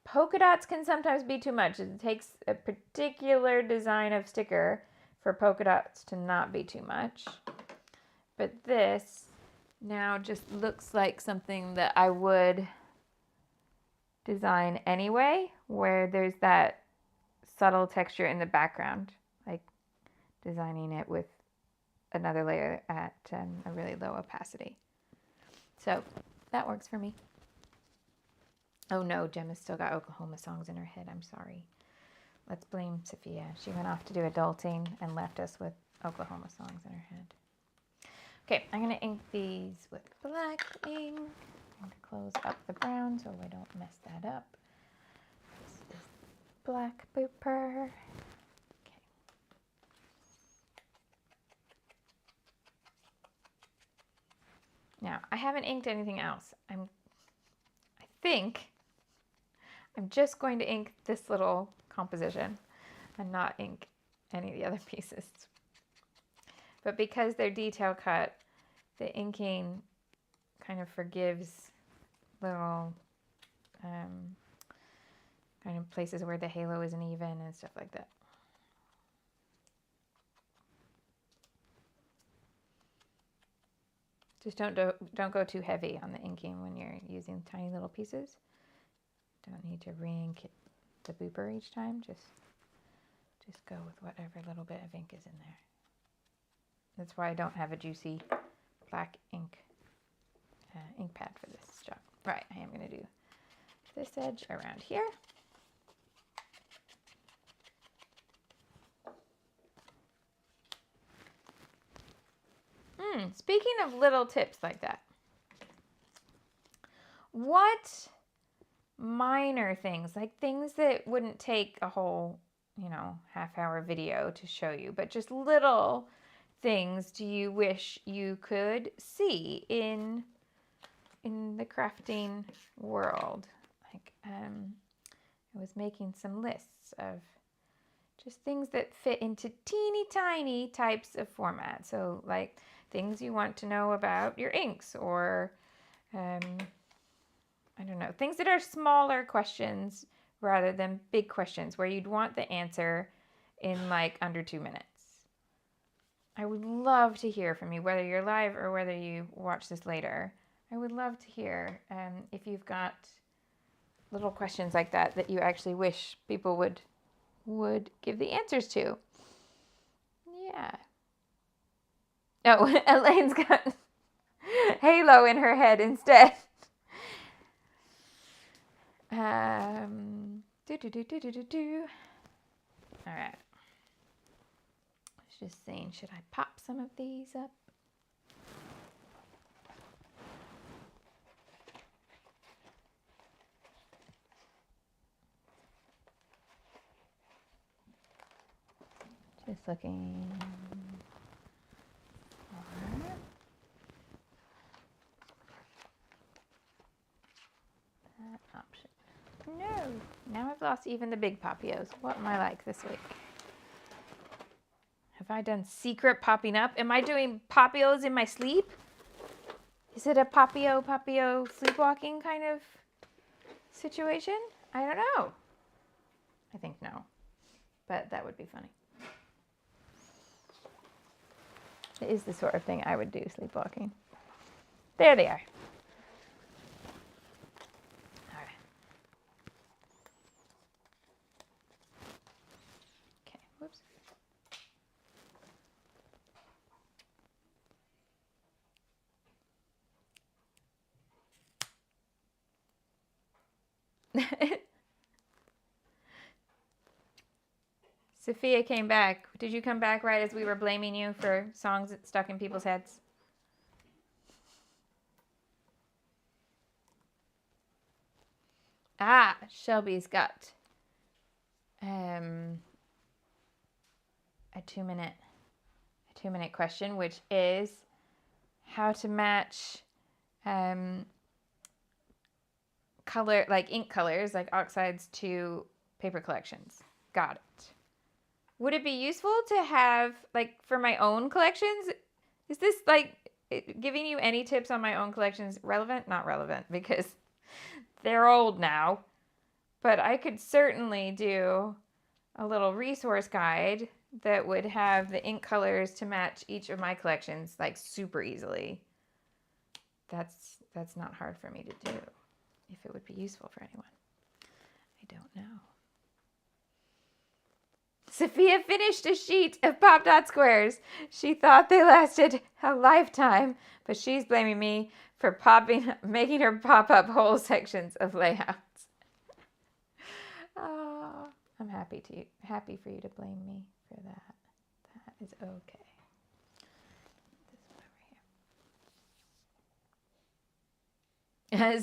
polka dots can sometimes be too much. It takes a particular design of sticker for polka dots to not be too much. But this now just looks like something that I would design anyway, where there's that subtle texture in the background, like designing it with another layer at a really low opacity. So that works for me. Oh no, Gemma's still got Oklahoma songs in her head. I'm sorry. Let's blame Sophia. She went off to do adulting and left us with Oklahoma songs in her head. Okay, I'm going to ink these with black ink. I'm going to close up the brown so I don't mess that up. This is black paper. Okay. Now, I haven't inked anything else. I think I'm just going to ink this little composition and not ink any of the other pieces. But because they're detail cut, the inking kind of forgives little kind of places where the halo isn't even and stuff like that. Just don't go too heavy on the inking when you're using tiny little pieces. Don't need to re-ink the booper each time. Just go with whatever little bit of ink is in there. That's why I don't have a juicy black ink pad for this job. Right, I am going to do this edge around here. Speaking of little tips like that, what minor things, like things that wouldn't take a whole, half-hour video to show you, but just little things do you wish you could see in the crafting world? Like, I was making some lists of just things that fit into teeny tiny types of format. So like things you want to know about your inks, or I don't know, things that are smaller questions rather than big questions where you'd want the answer in like under 2 minutes. I would love to hear from you, whether you're live or whether you watch this later. I would love to hear if you've got little questions like that you actually wish people would give the answers to. Yeah. Oh, Elaine's got halo in her head instead. All right. I was just saying, should I pop some of these up? Just looking for that option. No, now I've lost even the big Papios. What am I like this week? Have I done secret popping up? Am I doing Papios in my sleep? Is it a Papio sleepwalking kind of situation? I don't know. I think no, but that would be funny. It is the sort of thing I would do, sleepwalking. There they are. All right. Okay, whoops. Sophia came back. Did you come back right as we were blaming you for songs that stuck in people's heads? Ah, Shelby's got a 2-minute question, which is how to match color, like ink colors, like oxides, to paper collections. Got it. Would it be useful to have, like, for my own collections? Is this, like, giving you any tips on my own collections relevant? Not relevant, because they're old now. But I could certainly do a little resource guide that would have the ink colors to match each of my collections, like, super easily. That's not hard for me to do, if it would be useful for anyone. I don't know. Sophia finished a sheet of Pop Dot squares. She thought they lasted a lifetime, but she's blaming me for making her pop up whole sections of layouts. Oh, I'm happy for you to blame me for that. That is okay.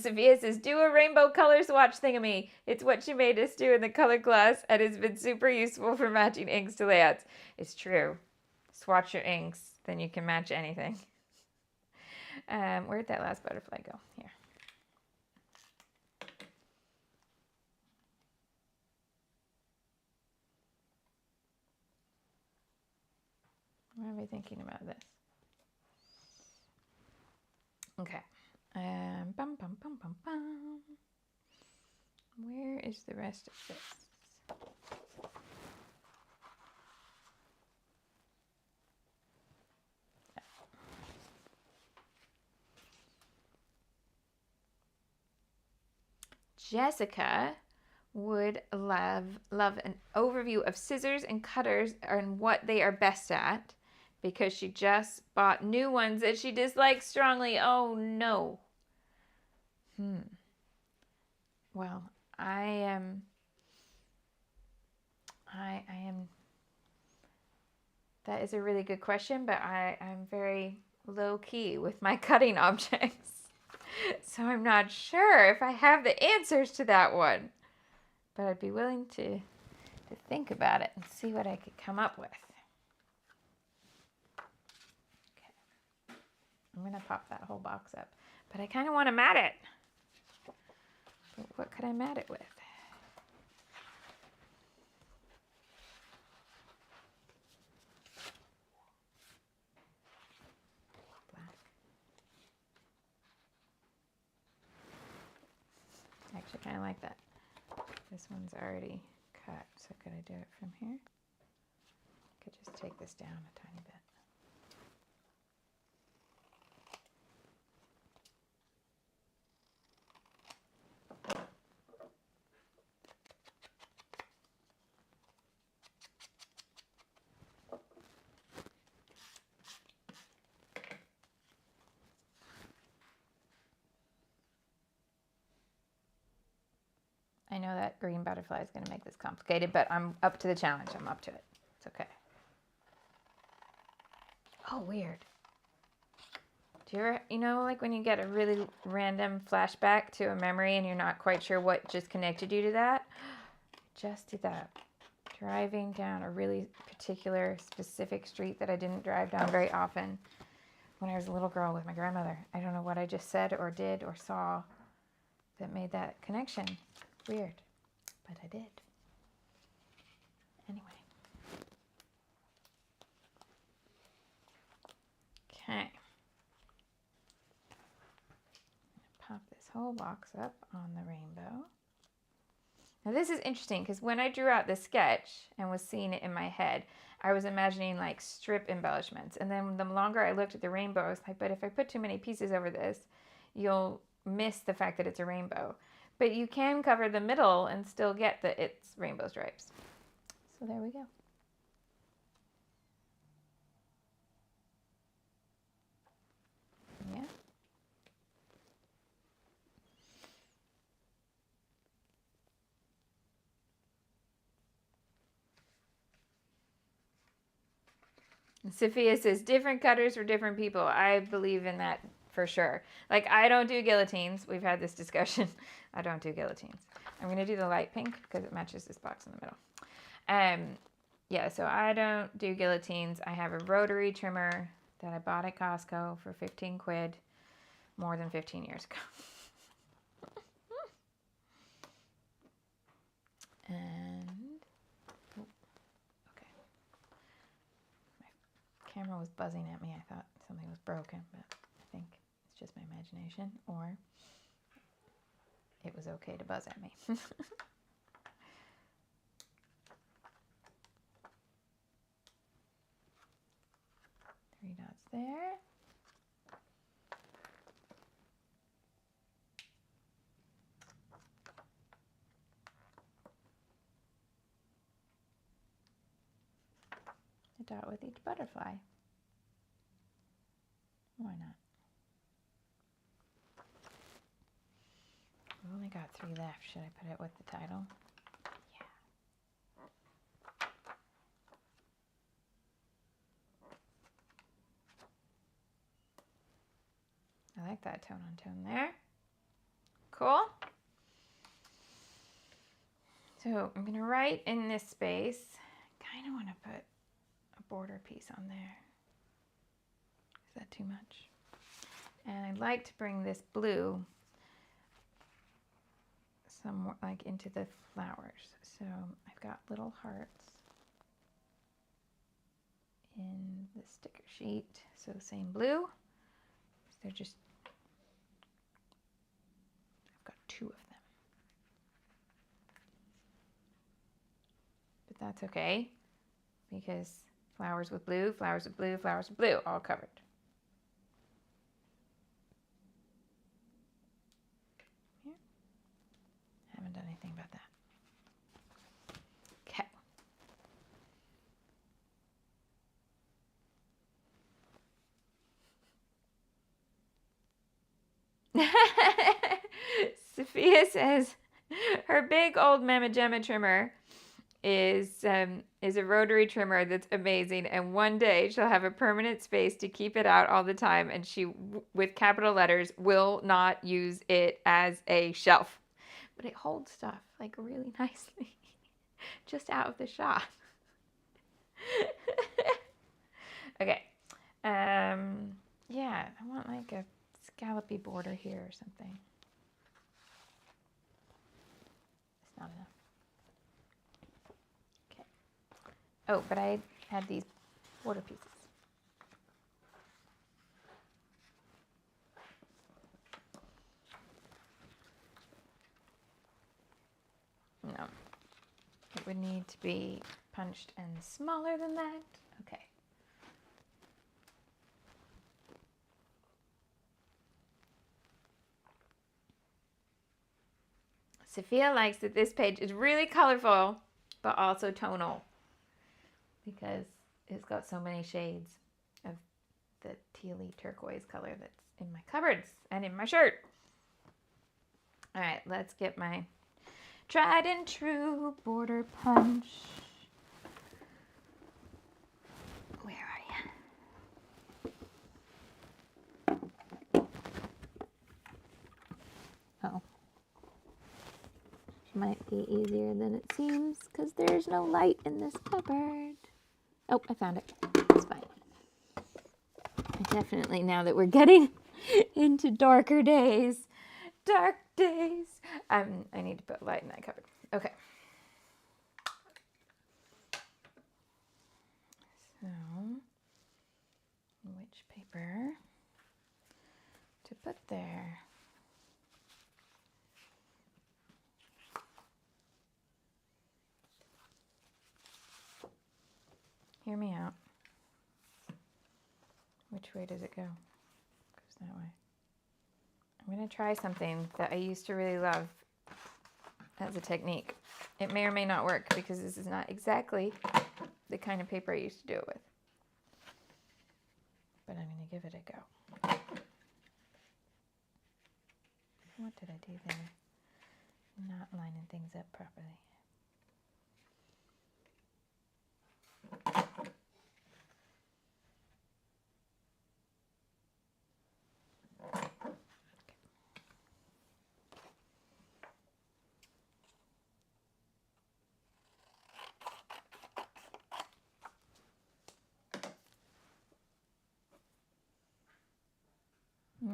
Sophia says, do a rainbow color swatch thingamy. It's what she made us do in the color class, and it's been super useful for matching inks to layouts. It's true. Swatch your inks, then you can match anything. Where'd that last butterfly go? Here. What am I thinking about this? Okay. Where is the rest of this? Jessica would love an overview of scissors and cutters and what they are best at, because she just bought new ones that she dislikes strongly. Oh no. Well, I am that is a really good question, but I'm very low key with my cutting objects. So I'm not sure if I have the answers to that one. But I'd be willing to think about it and see what I could come up with. Okay. I'm going to pop that whole box up. But I kind of want to mat it. But what could I mat it with? Black. I actually kind of like that. This one's already cut, so could I do it from here? I could just take this down a tiny bit. I know that green butterfly is going to make this complicated, but I'm up to the challenge. I'm up to it. It's okay. Oh, weird. Do you ever, like when you get a really random flashback to a memory and you're not quite sure what just connected you to that? Just did that. Driving down a really particular, specific street that I didn't drive down very often when I was a little girl with my grandmother. I don't know what I just said or did or saw that made that connection. Weird, but I did. Anyway. Okay. Pop this whole box up on the rainbow. Now this is interesting because when I drew out the sketch and was seeing it in my head, I was imagining like strip embellishments. And then the longer I looked at the rainbow, I was like, but if I put too many pieces over this, you'll miss the fact that it's a rainbow. But you can cover the middle and still get that it's rainbow stripes. So there we go. Yeah. Sophia says different cutters for different people. I believe in that for sure. Like I don't do guillotines. We've had this discussion. I don't do guillotines. I'm going to do the light pink because it matches this box in the middle. Yeah, so I don't do guillotines. I have a rotary trimmer that I bought at Costco for 15 quid more than 15 years ago. And okay. My camera was buzzing at me. I thought something was broken, but I think it's just my imagination, or it was okay to buzz at me. 3 dots there. A dot with each butterfly. Why not? We've only got 3 left. Should I put it with the title? Yeah. I like that tone on tone there. Cool. So I'm going to write in this space. I kind of want to put a border piece on there. Is that too much? And I'd like to bring this blue somewhere like into the flowers. So I've got little hearts in the sticker sheet. So same blue. They're just, I've got 2 of them. that's okay, because flowers with blue, flowers with blue, flowers with blue, all covered. Here. Haven't done anything about that. Sophia says her big old Mama Gemma trimmer is a rotary trimmer that's amazing, and one day she'll have a permanent space to keep it out all the time, and she, with capital letters, will not use it as a shelf. But it holds stuff like really nicely just out of the shop. Okay. Yeah, I want like a scallopy border here or something. It's not enough. Okay. Oh, but I had these border pieces. No. It would need to be punched and smaller than that. Okay. Sophia likes that this page is really colorful, but also tonal, because it's got so many shades of the tealy turquoise color that's in my cupboards and in my shirt. All right, let's get my tried and true border punch. Where are you? Oh. Might be easier than it seems because there's no light in this cupboard. Oh, I found it. It's fine. Definitely, now that we're getting into darker days, dark days, I need to put light in that cupboard. Okay. So, which paper to put there? Hear me out. Which way does it go? It goes that way. I'm going to try something that I used to really love as a technique. It may or may not work because this is not exactly the kind of paper I used to do it with. But I'm going to give it a go. What did I do there? Not lining things up properly.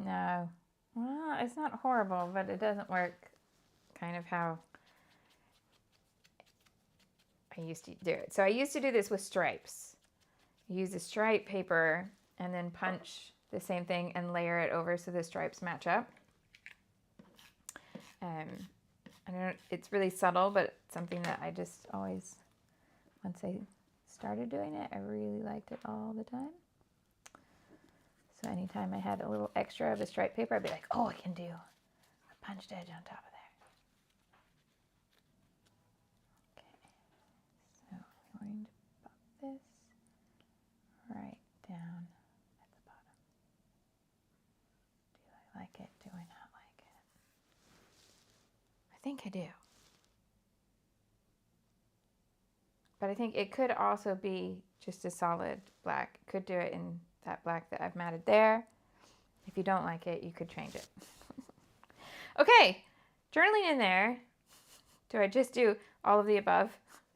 No. Well, it's not horrible, but it doesn't work kind of how I used to do it. So I used to do this with stripes. Use a stripe paper and then punch the same thing and layer it over so the stripes match up. I don't know, it's really subtle, but it's something that I just always, once I started doing it, I really liked it all the time. So anytime I had a little extra of a stripe paper, I'd be like, oh, I can do a punched edge on top of there. Okay, so I'm going to pop this right down at the bottom. Do I like it? Do I not like it? I think I do. But I think it could also be just a solid black. Could do it in that black that I've matted there. If you don't like it, you could change it. Okay, journaling in there. Do I just do all of the above?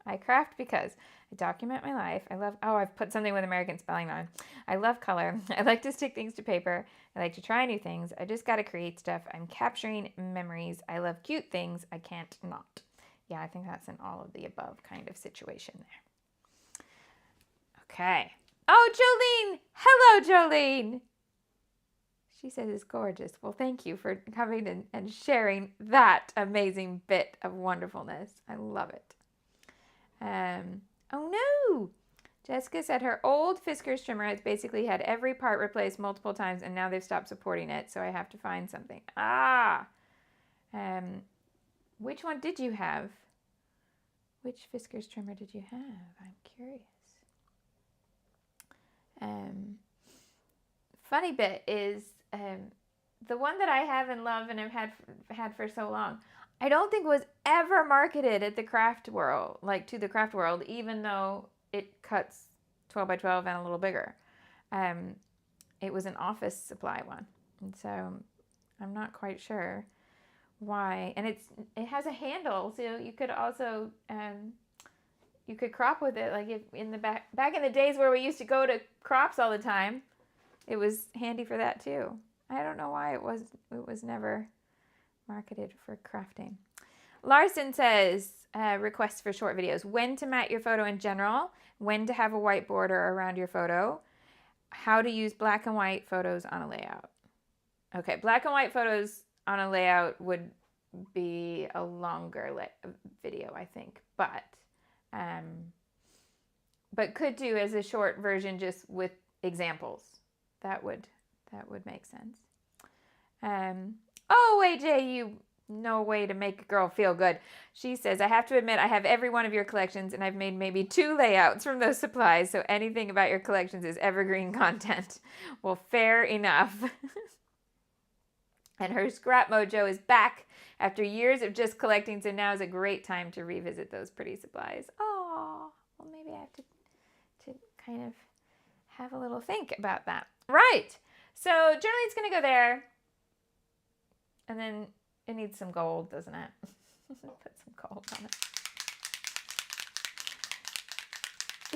I craft because I document my life. I love, oh, I've put something with American spelling on. I love color. I like to stick things to paper. I like to try new things. I just got to create stuff. I'm capturing memories. I love cute things. I can't not. Yeah, I think that's an all of the above kind of situation there. Okay. Oh, Jolene! Hello, Jolene! She says it's gorgeous. Well, thank you for coming and sharing that amazing bit of wonderfulness. I love it. Oh no! Jessica said her old Fiskars trimmer has basically had every part replaced multiple times, and now they've stopped supporting it, so I have to find something. Which one did you have? Which Fiskars trimmer did you have? I'm curious. Funny bit is the one that I have and love and have had for so long, I don't think was ever marketed at the craft world, like to the craft world, even though it cuts 12 by 12 and a little bigger. It was an office supply one, and so I'm not quite sure why. And it has a handle, so you could also you could crop with it, like if in the back in the days where we used to go to crops all the time. It was handy for that too. I don't know why it was never marketed for crafting. Larson says, requests for short videos. When to mat your photo in general, when to have a white border around your photo, how to use black and white photos on a layout. Okay, black and white photos on a layout would be a longer video, I think, but could do as a short version just with examples. That would make sense. Oh, AJ, you no way to make a girl feel good. She says, I have to admit I have every one of your collections and I've made maybe 2 layouts from those supplies, so anything about your collections is evergreen content. Well, fair enough. And her scrap mojo is back after years of just collecting, so now is a great time to revisit those pretty supplies. Oh, well, maybe I have to kind of have a little think about that. Right. So journaling's going to go there. And then it needs some gold, doesn't it? Put some gold on it.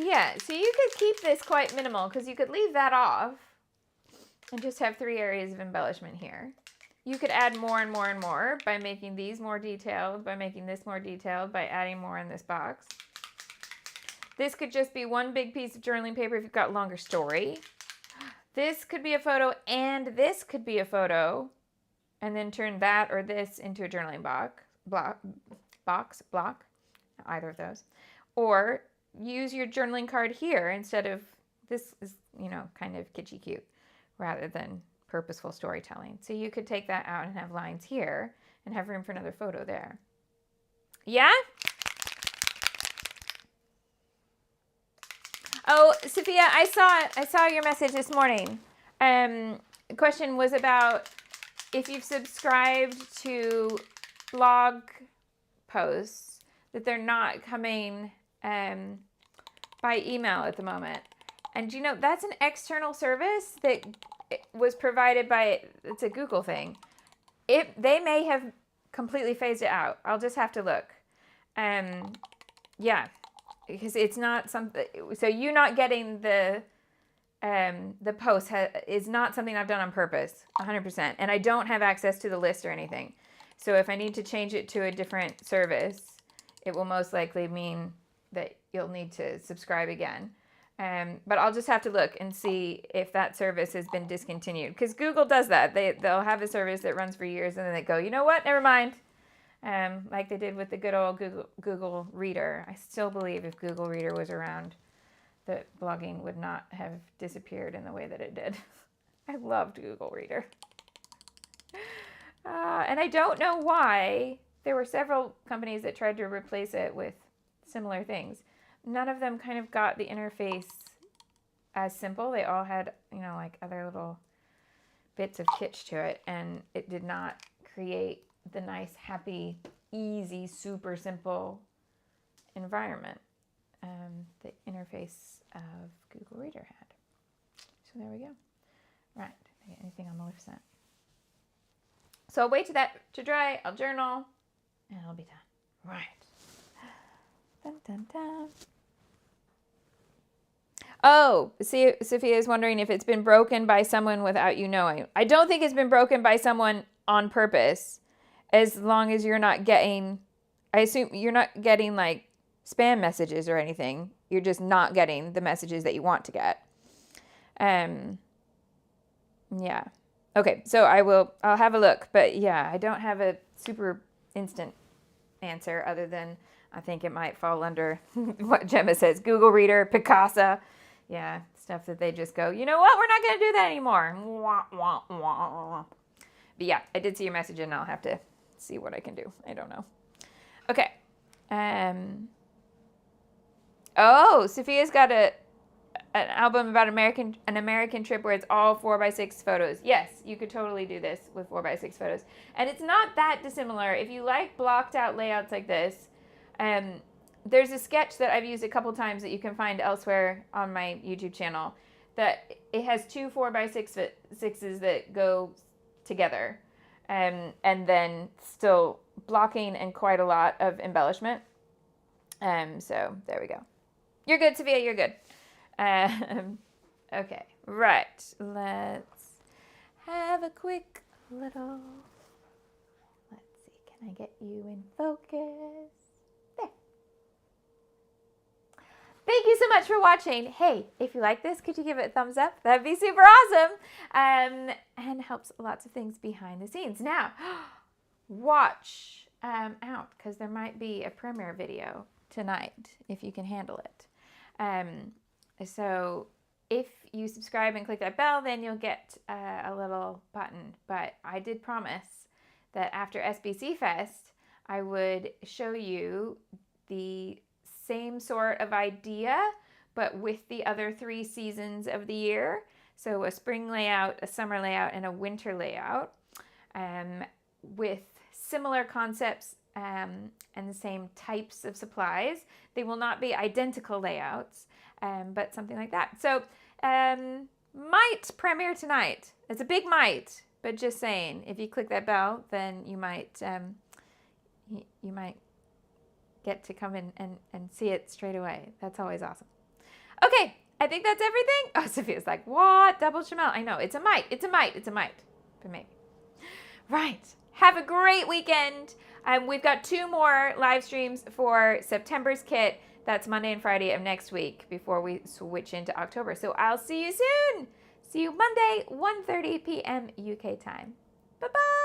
Yeah, so you could keep this quite minimal because you could leave that off and just have 3 areas of embellishment here. You could add more and more and more by making these more detailed, by making this more detailed, by adding more in this box. This could just be one big piece of journaling paper if you've got a longer story. This could be a photo and this could be a photo, and then turn that or this into a journaling block, either of those. Or use your journaling card here instead of, this is, kind of kitschy cute rather than purposeful storytelling. So you could take that out and have lines here and have room for another photo there. Yeah? Oh, Sophia, I saw your message this morning. The question was about if you've subscribed to blog posts, that they're not coming by email at the moment. And that's an external service that was provided by, it's a Google thing. They may have completely phased it out. I'll just have to look. Yeah. Because it's not something, so you not getting the post is not something I've done on purpose, 100%. And I don't have access to the list or anything. So if I need to change it to a different service, it will most likely mean that you'll need to subscribe again. But I'll just have to look and see if that service has been discontinued. Because Google does that. They'll have a service that runs for years and then they go, you know what, never mind. Like they did with the good old Google Reader. I still believe if Google Reader was around, that blogging would not have disappeared in the way that it did. I loved Google Reader. And I don't know why. There were several companies that tried to replace it with similar things. None of them kind of got the interface as simple. They all had, like other little bits of kitsch to it, and it did not create the nice, happy, easy, super simple environment the interface of Google Reader had. So there we go. Right, did I get anything on Maleficent? So I'll wait to dry, I'll journal, and I'll be done. Right. Dun, dun, dun. Oh, see, Sophia is wondering if it's been broken by someone without you knowing. I don't think it's been broken by someone on purpose. As long as you're not getting, I assume you're not getting like spam messages or anything. You're just not getting the messages that you want to get. Yeah. Okay, so I'll have a look. But yeah, I don't have a super instant answer other than I think it might fall under what Gemma says, Google Reader, Picasa. Yeah, stuff that they just go, you know what, we're not going to do that anymore. Wah, wah, wah. But yeah, I did see your message and I'll have to see what I can do. I don't know. Okay. Oh, Sophia's got an album about an American trip where it's all 4x6 photos. Yes, you could totally do this with 4x6 photos. And it's not that dissimilar. If you like blocked out layouts like this, there's a sketch that I've used a couple times that you can find elsewhere on my YouTube channel that it has two 4x6s that go together, and then still blocking and quite a lot of embellishment. So there we go. You're good, Sophia, you're good. Okay, right. Let's have a quick little, let's see, can I get you in focus? There. Thank you so much for watching. Hey, if you like this, could you give it a thumbs up? That'd be super awesome. And helps lots of things behind the scenes. Now, watch out, because there might be a premiere video tonight, if you can handle it. So if you subscribe and click that bell, then you'll get a little button. But I did promise that after SBC Fest, I would show you the same sort of idea, but with the other 3 seasons of the year. So a spring layout, a summer layout, and a winter layout, with similar concepts and the same types of supplies. They will not be identical layouts, but something like that. So might premiere tonight. It's a big might, but just saying, if you click that bell, then you might get to come in and see it straight away. That's always awesome. Okay, I think that's everything. Oh, Sophia's like, what? Double Shimelle. I know, it's a might. It's a might. It's a might for me. Right. Have a great weekend. We've got 2 more live streams for September's kit. That's Monday and Friday of next week before we switch into October. So I'll see you soon. See you Monday, 1:30 p.m. UK time. Bye-bye.